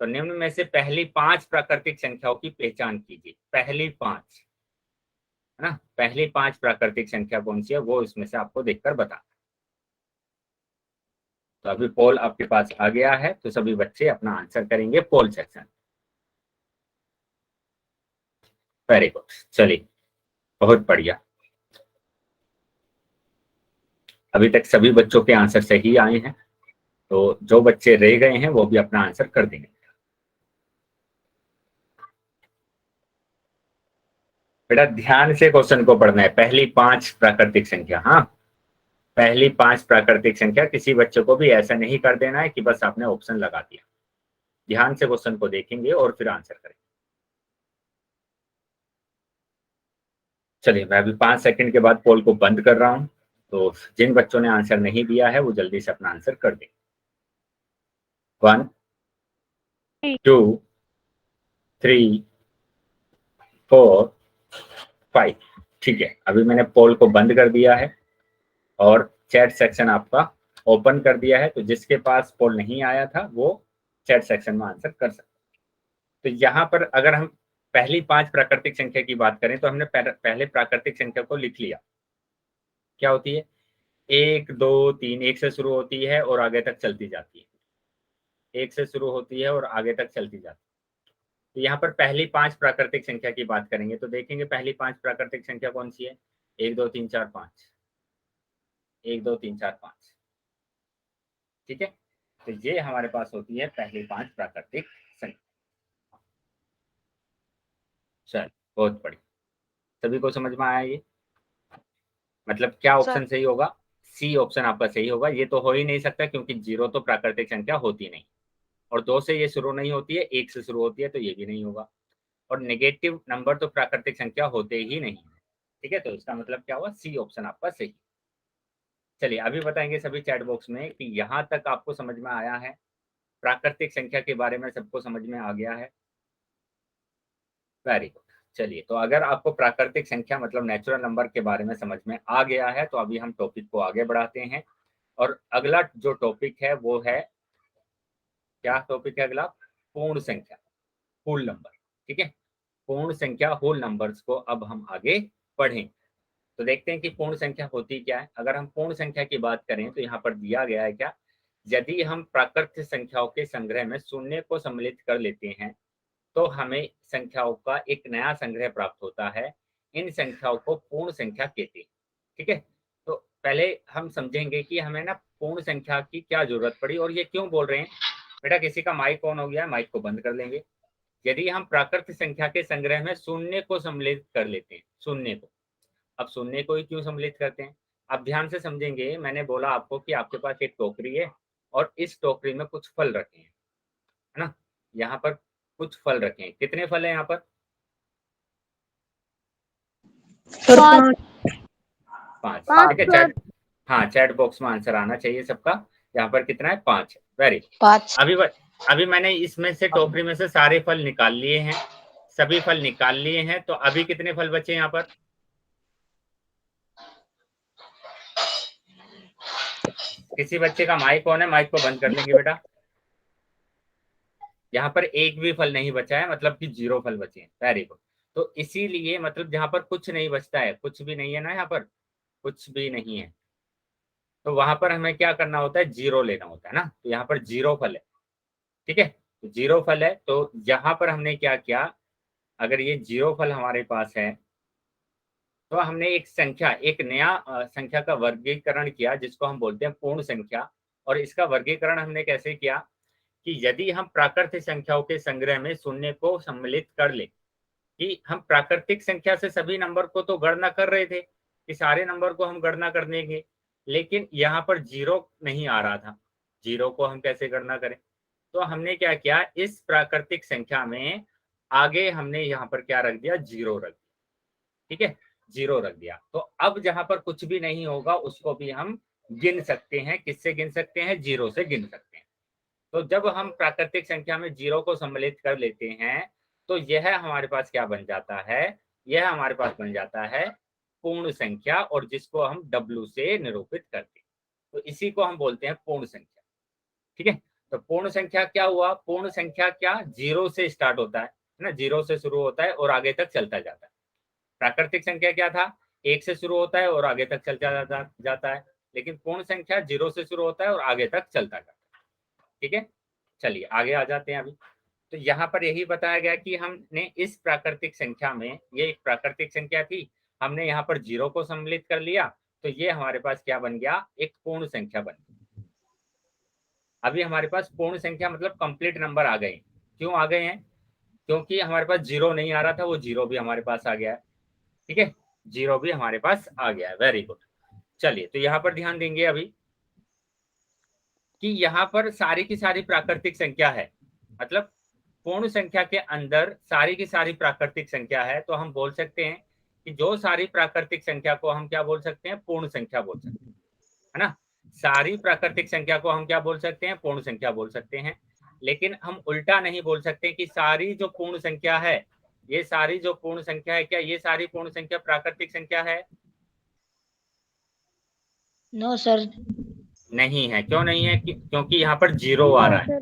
तो निम्न में से पहली 5 प्राकृतिक संख्याओं की पहचान कीजिए। पहली 5, है ना, पहली 5 प्राकृतिक संख्या कौन सी है वो इसमें से आपको देखकर बता। तो अभी पोल आपके पास आ गया है, तो सभी बच्चे अपना आंसर करेंगे पोल सेक्शन। वेरी गुड, चलिए बहुत बढ़िया। अभी तक सभी बच्चों के आंसर सही आए हैं, तो जो बच्चे रह गए हैं वो भी अपना आंसर कर देंगे। बेटा ध्यान से क्वेश्चन को पढ़ना है। पहली 5 प्राकृतिक संख्या, हाँ, पहली 5 प्राकृतिक संख्या। किसी बच्चे को भी ऐसा नहीं कर देना है कि बस आपने ऑप्शन लगा दिया। ध्यान से क्वेश्चन को देखेंगे और फिर आंसर करेंगे। चलिए मैं अभी 5 सेकंड के बाद पोल को बंद कर रहा हूं, तो जिन बच्चों ने आंसर नहीं दिया है वो जल्दी से अपना आंसर कर दें। 1 2 3 4 5। ठीक है, अभी मैंने पोल को बंद कर दिया है और चैट सेक्शन आपका ओपन कर दिया है। तो जिसके पास पोल नहीं आया था वो चैट सेक्शन में आंसर कर सकते। तो यहाँ पर अगर हम पहली 5 प्राकृतिक संख्या की बात करें तो हमने पहले प्राकृतिक संख्या को लिख लिया। क्या होती है, 1 2 3, 1 से शुरू होती है और आगे तक चलती जाती है। 1 से शुरू होती है और आगे तक चलती जाती है। तो यहाँ पर पहली 5 प्राकृतिक संख्या की बात करेंगे तो देखेंगे पहली 5 प्राकृतिक संख्या कौन सी है, 1 2 3 4 5, 1 2 3 4 5। ठीक है, तो ये हमारे पास होती है पहली 5 प्राकृतिक संख्या। चल बहुत बढ़िया, सभी को समझ में आया ये, मतलब क्या ऑप्शन सही होगा, सी ऑप्शन आपका सही होगा। ये तो हो ही नहीं सकता क्योंकि 0 तो प्राकृतिक संख्या होती नहीं, और 2 से ये शुरू नहीं होती है, 1 से शुरू होती है, तो ये भी नहीं होगा। और नेगेटिव नंबर तो प्राकृतिक संख्या होते ही नहीं है। ठीक है, तो इसका मतलब क्या हुआ, सी ऑप्शन आपका सही। चलिए अभी बताएंगे सभी चैट बॉक्स में कि यहाँ तक आपको समझ में आया है, प्राकृतिक संख्या के बारे में सबको समझ में आ गया है। Very good. चलिए, तो अगर आपको प्राकृतिक संख्या मतलब नेचुरल नंबर के बारे में समझ में आ गया है तो अभी हम टॉपिक को आगे बढ़ाते हैं। और अगला जो टॉपिक है वो है, क्या टॉपिक है अगला, पूर्ण संख्या, होल नंबर। ठीक है, पूर्ण संख्या होल नंबर्स को अब हम आगे पढ़ें। तो देखते हैं कि पूर्ण संख्या होती क्या है। अगर हम पूर्ण संख्या की बात करें तो यहाँ पर दिया गया है क्या, यदि हम प्राकृतिक संख्याओं के संग्रह में शून्य को सम्मिलित कर लेते हैं तो हमें संख्याओं का एक नया संग्रह प्राप्त होता है। इन संख्याओं को पूर्ण संख्या कहते हैं। ठीक है, तो पहले हम समझेंगे कि हमें ना पूर्ण संख्या की क्या जरूरत पड़ी और ये क्यों बोल रहे हैं। बेटा किसी का माइक ऑन हो गया है, माइक को बंद कर लेंगे। यदि हम प्राकृतिक संख्या के संग्रह में शून्य को सम्मिलित कर लेते हैं, शून्य को, अब शून्य को ही क्यों सम्मिलित करते हैं, अब ध्यान से समझेंगे। मैंने बोला आपको कि आपके पास एक टोकरी है और इस टोकरी में कुछ फल रखे हैं, है ना, यहाँ पर कुछ फल रखे हैं। कितने फल है यहाँ पर, 5। ठीक है, चैट, हाँ चैट बॉक्स में आंसर आना चाहिए सबका। यहाँ पर कितना है, 5। वेरी, 5। अभी मैंने इसमें से टोकरी में से सारे फल निकाल लिए हैं, सभी फल निकाल लिए हैं। तो अभी कितने फल बचे यहाँ पर, किसी बच्चे का माइक ऑन है, माइक को बंद कर लेंगे बेटा। यहाँ पर एक भी फल नहीं बचा है, मतलब कि 0 फल बचे हैं। Very good. तो इसीलिए मतलब जहाँ पर कुछ नहीं बचता है, कुछ भी नहीं है ना, यहाँ पर कुछ भी नहीं है, तो वहां पर हमें क्या करना होता है, 0 लेना होता है ना। तो यहाँ पर 0 फल है। ठीक है, तो 0 फल है, तो यहाँ पर हमने क्या किया, अगर ये 0 फल हमारे पास है तो हमने एक संख्या, एक नया संख्या का वर्गीकरण किया जिसको हम बोलते हैं पूर्ण संख्या। और इसका वर्गीकरण हमने कैसे किया कि यदि हम प्राकृतिक संख्याओं के संग्रह में शून्य को सम्मिलित कर ले, कि हम प्राकृतिक संख्या से सभी नंबर को तो गणना कर रहे थे कि सारे नंबर को हम गणना कर देंगे, लेकिन यहाँ पर 0 नहीं आ रहा था। 0 को हम कैसे गणना करें, तो हमने क्या किया, इस प्राकृतिक संख्या में आगे हमने यहाँ पर क्या रख दिया, 0 रख दिया। ठीक है, 0 रख दिया। तो अब जहां पर कुछ भी नहीं होगा उसको भी हम गिन सकते हैं। किससे गिन सकते हैं? 0 से गिन सकते हैं। तो जब हम प्राकृतिक संख्या में 0 को सम्मिलित कर लेते हैं तो यह हमारे पास क्या बन जाता है? यह हमारे पास बन जाता है पूर्ण संख्या, और जिसको हम W से निरूपित करते हैं। तो इसी को हम बोलते हैं पूर्ण संख्या। ठीक है, तो पूर्ण संख्या क्या हुआ? पूर्ण संख्या क्या 0 से स्टार्ट होता है ना, 0 से शुरू होता है और आगे तक चलता जाता है। प्राकृतिक संख्या क्या था? 1 से शुरू होता है और आगे तक चलता जाता है। लेकिन पूर्ण संख्या 0 से शुरू होता है और आगे तक चलता जाता है। ठीक है, चलिए आगे आ जाते हैं अभी। तो यहाँ पर यही बताया गया कि हमने इस प्राकृतिक संख्या में, ये एक प्राकृतिक संख्या थी, हमने यहाँ पर 0 को सम्मिलित कर लिया, तो ये हमारे पास क्या बन गया? एक पूर्ण संख्या बन गई। अभी हमारे पास पूर्ण संख्या मतलब कंप्लीट नंबर आ गए। क्यों आ गए हैं? क्योंकि हमारे पास 0 नहीं आ रहा था, वो 0 भी हमारे पास आ गया है। ठीक है, 0 भी हमारे पास आ गया है। Very good. चलिए, तो यहाँ पर ध्यान देंगे अभी कि यहाँ पर सारी की सारी प्राकृतिक संख्या है, मतलब पूर्ण संख्या के अंदर सारी की सारी प्राकृतिक संख्या है। तो हम बोल सकते हैं कि जो सारी प्राकृतिक संख्या को हम क्या बोल सकते हैं? पूर्ण संख्या बोल सकते हैं, है ना। सारी प्राकृतिक संख्या को हम क्या बोल सकते हैं? पूर्ण संख्या बोल सकते हैं। लेकिन हम उल्टा नहीं बोल सकते कि सारी जो पूर्ण संख्या है, ये सारी जो पूर्ण संख्या है, क्या ये सारी पूर्ण संख्या प्राकृतिक संख्या है? No sir. नहीं है। क्यों नहीं है? क्योंकि यहाँ पर 0 आ रहा है।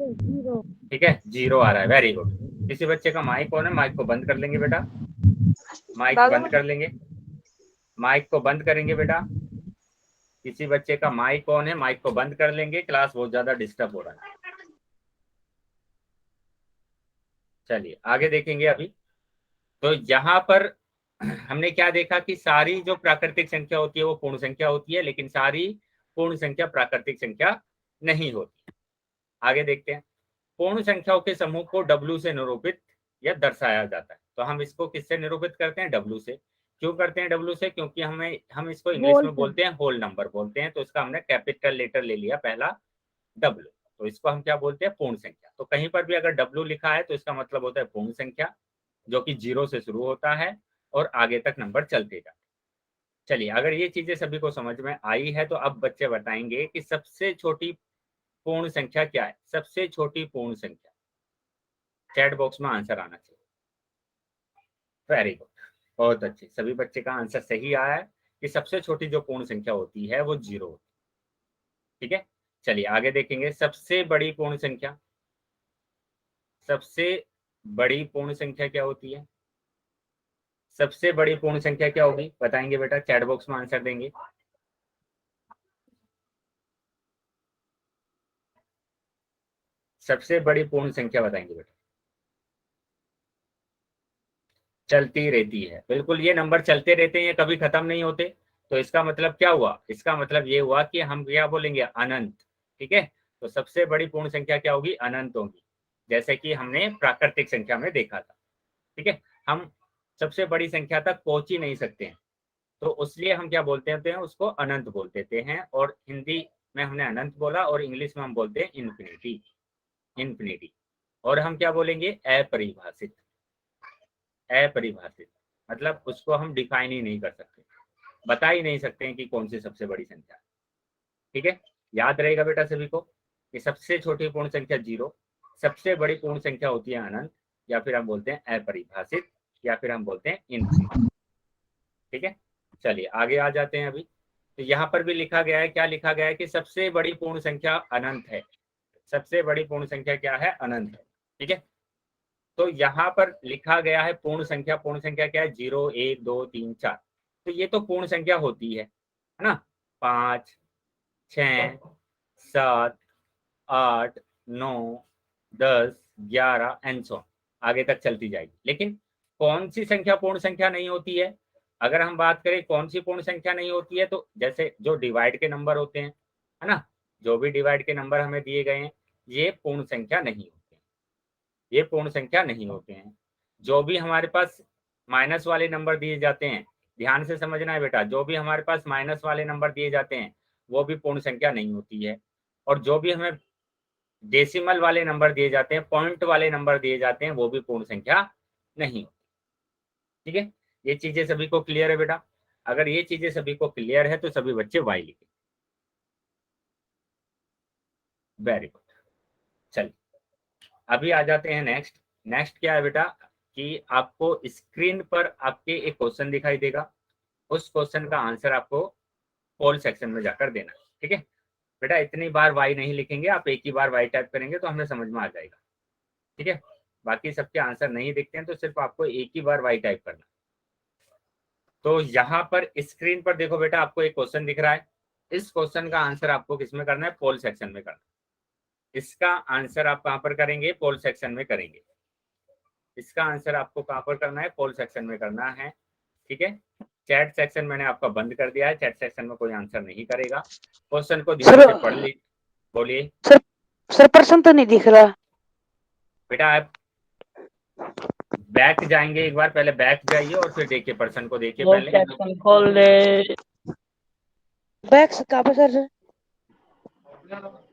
ठीक है, 0 आ रहा है। Very good. किसी बच्चे का माइक ऑन है? माइक को बंद कर लेंगे बेटा, माइक बंद कर लेंगे, माइक को बंद करेंगे बेटा। किसी बच्चे का माइक ऑन है, माइक को बंद कर लेंगे, क्लास बहुत ज्यादा डिस्टर्ब हो रहा है। चलिए आगे देखेंगे अभी। तो यहाँ पर हमने क्या देखा कि सारी जो प्राकृतिक संख्या होती है वो पूर्ण संख्या होती है, लेकिन सारी पूर्ण संख्या प्राकृतिक संख्या नहीं होती। आगे देखते हैं। पूर्ण संख्याओं के समूह को W से निरूपित या दर्शाया जाता है। तो हम इसको किससे निरूपित करते हैं? W से। क्यों करते हैं W से? क्योंकि हम इसको इंग्लिश में बोलते हैं होल नंबर बोलते हैं, तो इसका हमने कैपिटल लेटर ले लिया पहला W, तो इसको हम क्या बोलते हैं? पूर्ण संख्या। तो कहीं पर भी अगर W लिखा है तो इसका मतलब होता है पूर्ण संख्या, जो कि 0 से शुरू होता है और आगे तक नंबर चलते जाते हैं। चलिए, अगर ये चीजें सभी को समझ में आई है तो अब बच्चे बताएंगे कि सबसे छोटी पूर्ण संख्या क्या है? सबसे छोटी पूर्ण संख्या चैट बॉक्स में आंसर आना चाहिए। वेरी गुड, बहुत अच्छे, सभी बच्चे का आंसर सही आया है कि सबसे छोटी जो पूर्ण संख्या होती है वो 0 होती है। ठीक है, चलिए आगे देखेंगे। सबसे बड़ी पूर्ण संख्या, सबसे बड़ी पूर्ण संख्या क्या होती है? सबसे बड़ी पूर्ण संख्या क्या होगी? बताएंगे बेटा, चैट बॉक्स में आंसर देंगे। सबसे बड़ी पूर्ण संख्या बताएंगे बेटा। चलती रहती है, बिल्कुल, ये नंबर चलते रहते हैं, ये कभी खत्म नहीं होते। तो इसका मतलब क्या हुआ? इसका मतलब ये हुआ कि हम क्या बोलेंगे? अनंत। ठीक है, तो सबसे बड़ी पूर्ण संख्या क्या होगी? अनंत होगी, जैसे कि हमने प्राकृतिक संख्या में देखा था। ठीक है, हम सबसे बड़ी संख्या तक पहुंच ही नहीं सकते हैं, तो उसलिए हम क्या बोलते हैं? उसको अनंत बोल देते हैं। और हिंदी में हमने अनंत बोला और इंग्लिश में हम बोलते हैं इन्फिनिटी। इन्फिनिटी। और हम क्या बोलेंगे? अपरिभाषित। अपरिभाषित मतलब उसको हम डिफाइन ही नहीं कर सकते, बता ही नहीं सकते हैं कि कौन सी सबसे बड़ी संख्या है। ठीक है, याद रहेगा बेटा सभी को कि सबसे छोटी पूर्ण संख्या 0, सबसे बड़ी पूर्ण संख्या होती है अनंत, या फिर हम बोलते हैं अपरिभाषित, या फिर हम बोलते हैं इनफिनिटी। ठीक है, चलिए आगे आ जाते हैं अभी। तो यहाँ पर भी लिखा गया है, क्या लिखा गया है? कि सबसे बड़ी पूर्ण संख्या अनंत है। सबसे बड़ी पूर्ण संख्या क्या है? अनंत है। ठीक है, तो यहाँ पर लिखा गया है पूर्ण संख्या। पूर्ण संख्या क्या है? 0, 1, 2, 3, 4। तो ये तो पूर्ण संख्या होती है ना। 5, 6, 7, 8, 9, 10, 11 एंड सो आगे तक चलती जाएगी। लेकिन कौन सी संख्या पूर्ण संख्या नहीं होती है? अगर हम बात करें कौन सी पूर्ण संख्या नहीं होती है, तो जैसे जो डिवाइड के नंबर होते हैं, है ना, जो भी डिवाइड के नंबर हमें दिए गए हैं, ये पूर्ण संख्या नहीं होते हैं, ये पूर्ण संख्या नहीं होते हैं। जो भी हमारे पास माइनस वाले नंबर दिए जाते हैं, ध्यान से समझना है बेटा, जो भी हमारे पास माइनस वाले नंबर दिए जाते हैं वो भी पूर्ण संख्या नहीं होती है। और जो भी हमें डेसिमल वाले नंबर दिए जाते हैं, पॉइंट वाले नंबर दिए जाते हैं, वो भी पूर्ण संख्या नहीं होती। ठीक है, ये चीजें सभी को क्लियर है बेटा? अगर ये चीजें सभी को क्लियर है तो सभी बच्चे वाई लिखें। Very good. चलिए अभी आ जाते हैं नेक्स्ट। नेक्स्ट क्या है बेटा कि आपको स्क्रीन पर आपके एक क्वेश्चन दिखाई देगा, उस क्वेश्चन का आंसर आपको पोल सेक्शन में जाकर देना है। ठीक है बेटा, इतनी बार वाई नहीं लिखेंगे, आप एक ही बार वाई टाइप करेंगे तो हमें समझ में आ जाएगा। ठीक है, बाकी सबके आंसर नहीं दिखते हैं तो सिर्फ आपको एक ही बार वाई टाइप करना। तो यहाँ पर स्क्रीन पर देखो बेटा, आपको एक क्वेश्चन दिख रहा है, इस क्वेश्चन का आंसर आपको किस में करना है? पोल सेक्शन में करना है। इसका आंसर आप कहाँ पर करेंगे? पोल सेक्शन में करेंगे। इसका आंसर आपको कहाँ पर करना है? पोल सेक्शन में करना है। ठीक है, चैट सेक्शन मैंने आपका बंद कर दिया है, चैट सेक्शन में कोई आंसर नहीं करेगा। क्वेश्चन को ध्यान से पढ़ ली। बोलिए सर, पर्सन तो नहीं दिख रहा बेटा। आप बैक जाएंगे, एक बार पहले बैक जाइए और फिर देखिए, पर्सन को देखिए पहले। सेक्शन खोल दे। बैक से कहाँ पे सर?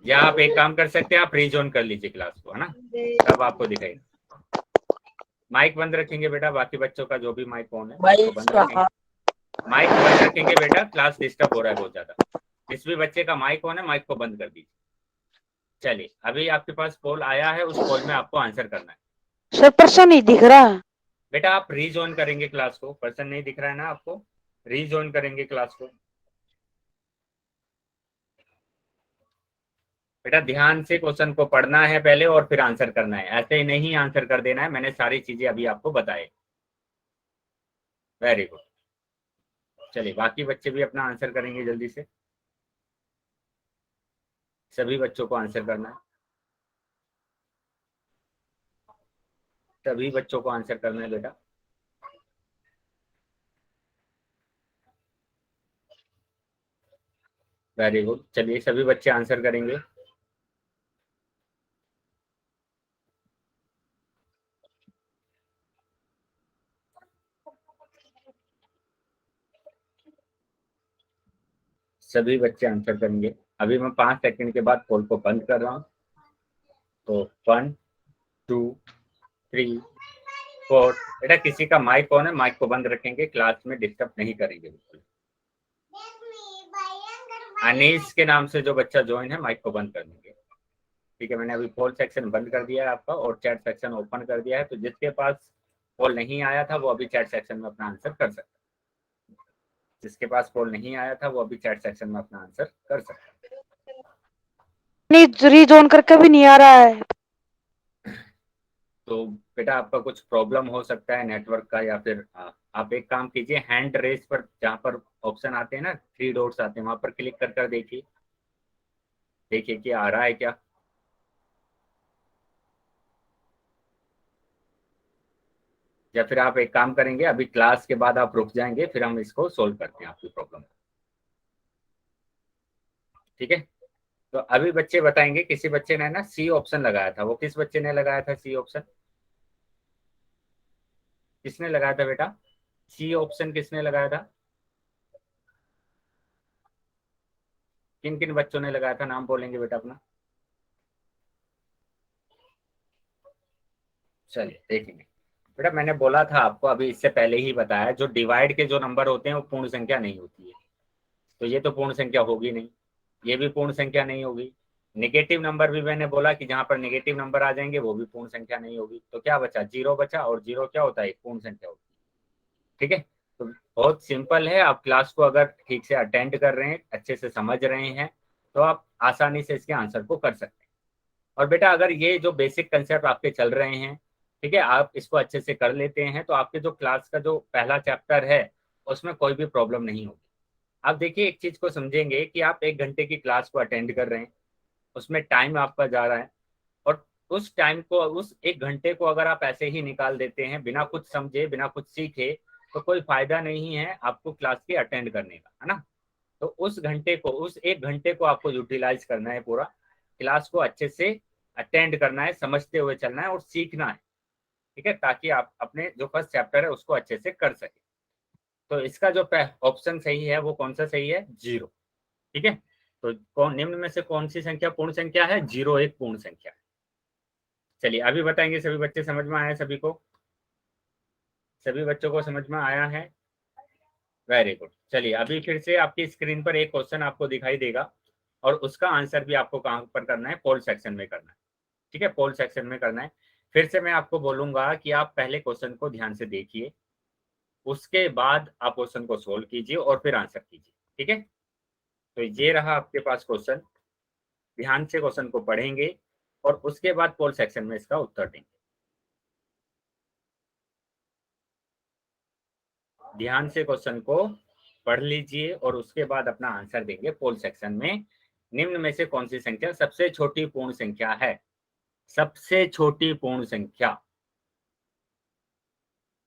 या आप एक काम कर सकते हैं, आप रीजोन कर लीजिए क्लास को, है ना, तब आपको दिखेगा। माइक बंद रखेंगे बेटा, बाकी बच्चों का जो भी माइक ऑन है उसको बंद रखेंगे। माइक बंद रखेंगे बेटा, क्लास डिस्टर्ब हो रहा है बहुत ज्यादा। जिस भी बच्चे का माइक ऑन है माइक को बंद कर दीजिए। चलिए अभी आपके पास पोल आया है, उस पोल में आपको आंसर करना है। सर पर्सन नहीं दिख रहा बेटा आप रीजोन करेंगे क्लास को, पर्सन नहीं दिख रहा है ना आपको, रीजोन करेंगे क्लास को। बेटा ध्यान से क्वेश्चन को पढ़ना है पहले और फिर आंसर करना है, ऐसे ही नहीं आंसर कर देना है। मैंने सारी चीजें अभी आपको बताए। Very good. चलिए बाकी बच्चे भी अपना आंसर करेंगे जल्दी से, सभी बच्चों को आंसर करना है, सभी बच्चों को आंसर करना है बेटा। वेरी गुड, चलिए सभी बच्चे आंसर करेंगे। सभी बच्चे आंसर करेंगे। अभी मैं 5 सेकंड के बाद पोल को बंद कर रहा हूँ। तो 1 2 3 4। बेटा किसी का माइक ऑन है, माइक को बंद रखेंगे, क्लास में डिस्टर्ब नहीं करेंगे बिल्कुल। अनीस के नाम से जो बच्चा ज्वाइन है माइक को बंद कर देंगे। ठीक है, मैंने अभी पोल सेक्शन बंद कर दिया है आपका और चैट सेक्शन ओपन कर दिया है। तो जिसके पास पोल नहीं आया था वो अभी चैट सेक्शन में अपना आंसर कर सकता है। जिसके पास पोल नहीं आया था वो अभी चैट सेक्शन में अपना आंसर कर सकता है। नहीं, रीजोन करके भी नहीं आ रहा है। तो बेटा आपका कुछ प्रॉब्लम हो सकता है नेटवर्क का, या फिर आप एक काम कीजिए, हैंड रेस पर जहाँ पर ऑप्शन आते हैं ना, 3 डॉट्स आते हैं, वहां पर क्लिक कर कर देखिए, देखिए कि आ रहा है क्या। या फिर आप एक काम करेंगे, अभी क्लास के बाद आप रुक जाएंगे, फिर हम इसको सोल्व करते हैं आपकी प्रॉब्लम। ठीक है, तो अभी बच्चे बताएंगे। किसी बच्चे ने ना सी ऑप्शन लगाया था, वो किस बच्चे ने लगाया था सी ऑप्शन? किसने लगाया था बेटा सी ऑप्शन? किसने लगाया था? किन किन बच्चों ने लगाया था? नाम बोलेंगे बेटा अपना। चलिए देखेंगे बेटा, मैंने बोला था आपको अभी, इससे पहले ही बताया, जो डिवाइड के जो नंबर होते हैं वो पूर्ण संख्या नहीं होती है। तो ये तो पूर्ण संख्या होगी नहीं, ये भी पूर्ण संख्या नहीं होगी। नेगेटिव नंबर भी मैंने बोला कि जहां पर नेगेटिव नंबर आ जाएंगे वो भी पूर्ण संख्या नहीं होगी। तो क्या बचा? जीरो बचा, और जीरो क्या होता है? एक पूर्ण संख्या होती है। ठीक है, तो बहुत सिंपल है। आप क्लास को अगर ठीक से अटेंड कर रहे हैं, अच्छे से समझ रहे हैं, तो आप आसानी से इसके आंसर को कर सकते हैं। और बेटा अगर ये जो बेसिक कंसेप्ट आपके चल रहे हैं, ठीक है, आप इसको अच्छे से कर लेते हैं, तो आपके जो क्लास का जो पहला चैप्टर है उसमें कोई भी प्रॉब्लम नहीं होगी। आप देखिए एक चीज को समझेंगे कि आप 1 घंटे की क्लास को अटेंड कर रहे हैं, उसमें टाइम आपका जा रहा है, और उस टाइम को, उस 1 घंटे को अगर आप ऐसे ही निकाल देते हैं बिना कुछ समझे, बिना कुछ सीखे, तो कोई फायदा नहीं है आपको क्लास के अटेंड करने का, है ना। तो उस घंटे को, उस 1 घंटे को आपको यूटिलाइज करना है पूरा, क्लास को अच्छे से अटेंड करना है, समझते हुए चलना है और सीखना है। ठीक है, ताकि आप अपने जो फर्स्ट चैप्टर है उसको अच्छे से कर सके। तो इसका जो ऑप्शन सही है वो कौन सा सही है? 0। ठीक है, तो कौन निम्न में से कौन सी संख्या पूर्ण संख्या है? 0 एक पूर्ण संख्या है। चलिए अभी बताएंगे। सभी बच्चे समझ में आए? सभी को, सभी बच्चों को समझ में आया है? Very good. चलिए अभी फिर से आपकी स्क्रीन पर एक क्वेश्चन आपको दिखाई देगा और उसका आंसर भी आपको कहाँ पर करना है, पोल सेक्शन में करना है। ठीक है, पोल सेक्शन में करना है। फिर से मैं आपको बोलूंगा कि आप पहले क्वेश्चन को ध्यान से देखिए, उसके बाद आप क्वेश्चन को सोल्व कीजिए और फिर आंसर कीजिए। ठीक है, तो ये रहा आपके पास क्वेश्चन। ध्यान से क्वेश्चन को पढ़ेंगे और उसके बाद पोल सेक्शन में इसका उत्तर देंगे। ध्यान से क्वेश्चन को पढ़ लीजिए और उसके बाद अपना आंसर देंगे पोल सेक्शन में। निम्न में से कौन सी संख्या सबसे छोटी पूर्ण संख्या है? सबसे छोटी पूर्ण संख्या।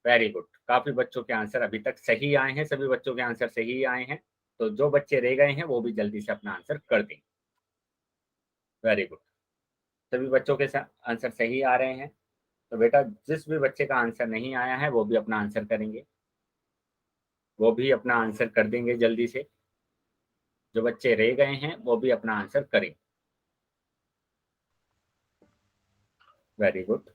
वेरी गुड, काफी बच्चों के आंसर अभी तक सही आए हैं, सभी बच्चों के आंसर सही आए हैं। तो जो बच्चे रह गए हैं वो भी जल्दी से अपना आंसर कर देंगे। वेरी गुड, सभी बच्चों के आंसर सही आ रहे हैं। तो बेटा जिस भी बच्चे का आंसर नहीं आया है वो भी अपना आंसर करेंगे, वो भी अपना आंसर कर देंगे जल्दी से। जो बच्चे रह गए हैं वो भी अपना आंसर करें। Very good.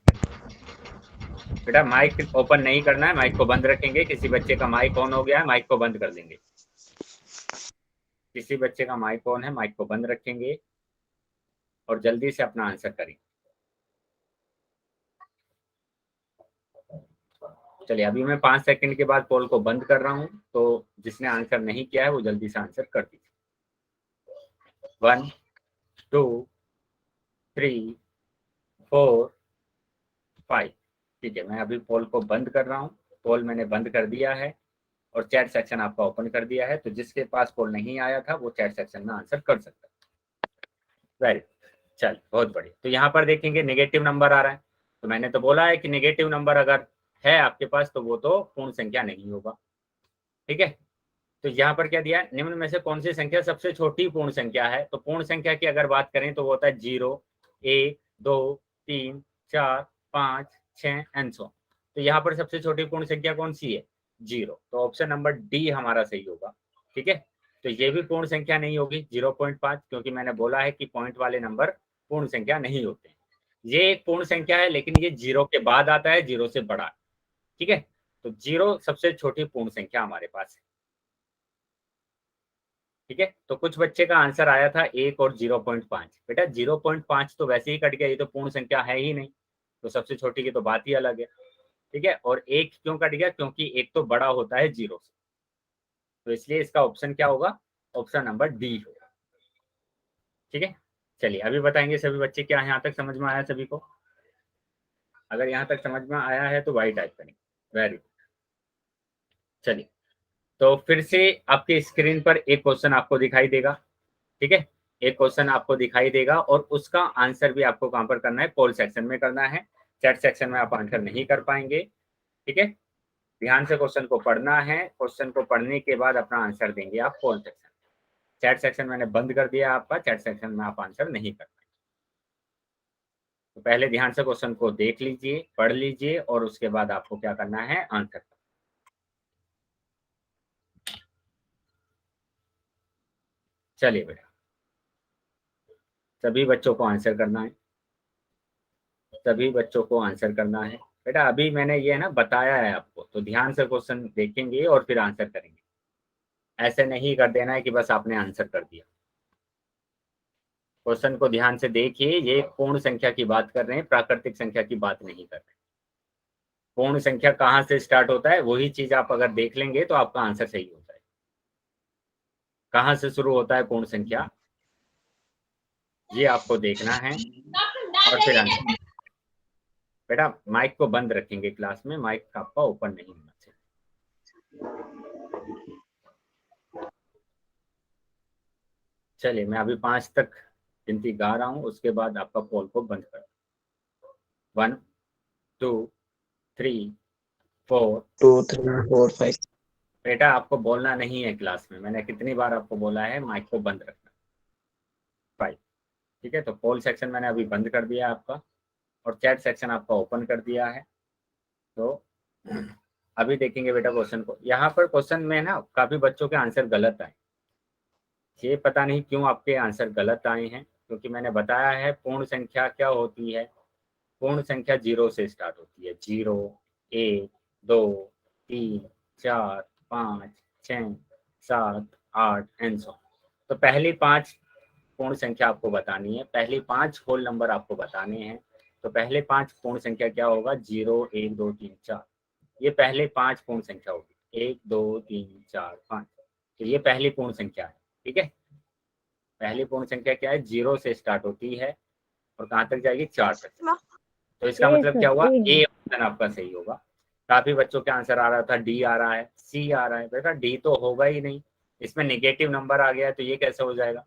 बेटा माइक ओपन नहीं करना है, माइक को बंद रखेंगे। किसी बच्चे का माइक ऑन हो गया है, माइक को बंद कर देंगे। किसी बच्चे का माइक ऑन है, माइक को बंद रखेंगे और जल्दी से अपना आंसर करें। चलिए अभी मैं 5 सेकंड के बाद पोल को बंद कर रहा हूं, तो जिसने आंसर नहीं किया है वो जल्दी से आंसर कर दीजिए। 1 2 3 4 5। ठीक है, मैं अभी पोल को बंद कर रहा हूं। पोल मैंने बंद कर दिया है और चैट सेक्शन आपका ओपन कर दिया है। तो जिसके पास पोल नहीं आया था वो चैट सेक्शन में आंसर कर सकता है। वेरी, चल बहुत बढ़िया। तो यहाँ पर देखेंगे नेगेटिव नंबर आ रहा है। तो मैंने तो बोला है कि नेगेटिव नंबर अगर है आपके पास तो वो तो पूर्ण संख्या नहीं होगा। ठीक है, तो यहाँ पर क्या दिया है, निम्न में से कौन सी संख्या सबसे छोटी पूर्ण संख्या है? तो पूर्ण संख्या की अगर बात करें तो वो होता है 0 1 2 3 4 5 6 एंड सो। तो यहाँ पर सबसे छोटी पूर्ण संख्या कौन सी है? 0। तो ऑप्शन नंबर डी हमारा सही होगा। ठीक है, तो ये भी पूर्ण संख्या नहीं होगी 0.5, क्योंकि मैंने बोला है कि पॉइंट वाले नंबर पूर्ण संख्या नहीं होते। ये एक पूर्ण संख्या है लेकिन ये 0 के बाद आता है, 0 से बड़ा। ठीक है, तो 0 सबसे छोटी पूर्ण संख्या हमारे पास है। ठीक है, तो कुछ बच्चे का आंसर आया था 1 और 0.5। बेटा 0.5 तो वैसे ही कट गया, ये तो पूर्ण संख्या है ही नहीं, तो सबसे छोटी की तो बात ही अलग है। ठीक है, और 1 क्यों कट गया? क्योंकि 1 तो बड़ा होता है 0 से, तो इसलिए इसका ऑप्शन क्या होगा? ऑप्शन नंबर डी होगा। ठीक है, चलिए अभी बताएंगे सभी बच्चे क्या यहाँ तक समझ में आया सभी को? अगर यहाँ तक समझ में आया है तो वाई टाइप करेंगे। Very good. चलिए तो फिर से आपकी स्क्रीन पर एक क्वेश्चन आपको दिखाई देगा। ठीक है, एक क्वेश्चन आपको दिखाई देगा और उसका आंसर भी आपको कहां पर करना है? पोल सेक्शन में करना है। चैट सेक्शन में आप आंसर नहीं कर पाएंगे। ठीक है, ध्यान से क्वेश्चन को पढ़ना है। क्वेश्चन को पढ़ने के बाद अपना आंसर देंगे आप पोल सेक्शन। चैट सेक्शन मैंने बंद कर दिया आपका, चैट सेक्शन में आप आंसर नहीं कर पाएंगे। तो पहले ध्यान से क्वेश्चन को देख लीजिए, पढ़ लीजिए और उसके बाद आपको क्या करना है? आंसर। चलिए बेटा, सभी बच्चों को आंसर करना है, सभी बच्चों को आंसर करना है। बेटा अभी मैंने ये ना बताया है आपको, तो ध्यान से क्वेश्चन देखेंगे और फिर आंसर करेंगे। ऐसे नहीं कर देना है कि बस आपने आंसर कर दिया। क्वेश्चन को ध्यान से देखिए, ये पूर्ण संख्या की बात कर रहे हैं, प्राकृतिक संख्या की बात नहीं कर रहे। पूर्ण संख्या कहाँ से स्टार्ट होता है वही चीज आप अगर देख लेंगे तो आपका आंसर सही होता है। कहाँ से शुरू होता है पूर्ण संख्या, ये आपको देखना है और फिर आंसर। बेटा माइक को बंद रखेंगे क्लास में, माइक आपका ओपन नहीं होना चाहिए। चलिए मैं अभी 5 तक गिनती गा रहा हूँ, उसके बाद आपका पोल को बंद कर। 1 2 3 4। 2 3 4 5। बेटा आपको बोलना नहीं है क्लास में, मैंने कितनी बार आपको बोला है माइक को बंद रखना। 5। ठीक है, तो पोल सेक्शन मैंने अभी बंद कर दिया आपका और चैट सेक्शन आपका ओपन कर दिया है। तो अभी देखेंगे बेटा क्वेश्चन को। यहाँ पर क्वेश्चन में ना काफी बच्चों के आंसर गलत आए। ये पता नहीं क्यों आपके आंसर गलत आए हैं, क्योंकि मैंने बताया है पूर्ण संख्या क्या होती है। पूर्ण संख्या 0 से स्टार्ट होती है। 0 1 2 3 4 5 6, 7, 8 एंड सो। तो पहली 5 पूर्ण संख्या आपको बतानी है, पहली 5 होल नंबर आपको बताने हैं। तो पहले 5 पूर्ण संख्या क्या होगा? 0, 1, 2, 3, 4। ये पहले 5 पूर्ण संख्या होगी, 1, 2, 3, 4, 5। तो ये पहली पूर्ण संख्या है, ठीक है। पहली पूर्ण संख्या क्या है? 0 से स्टार्ट होती है और कहाँ तक जाएगी? 4 तक। तो इसका ए मतलब क्या सर हुआ? ए ए ऑप्शन आपका सही होगा। काफी बच्चों के आंसर आ रहा था डी आ रहा है, सी आ रहा है। बेटा डी तो होगा ही नहीं, इसमें नेगेटिव नंबर आ गया है, तो ये कैसे हो जाएगा?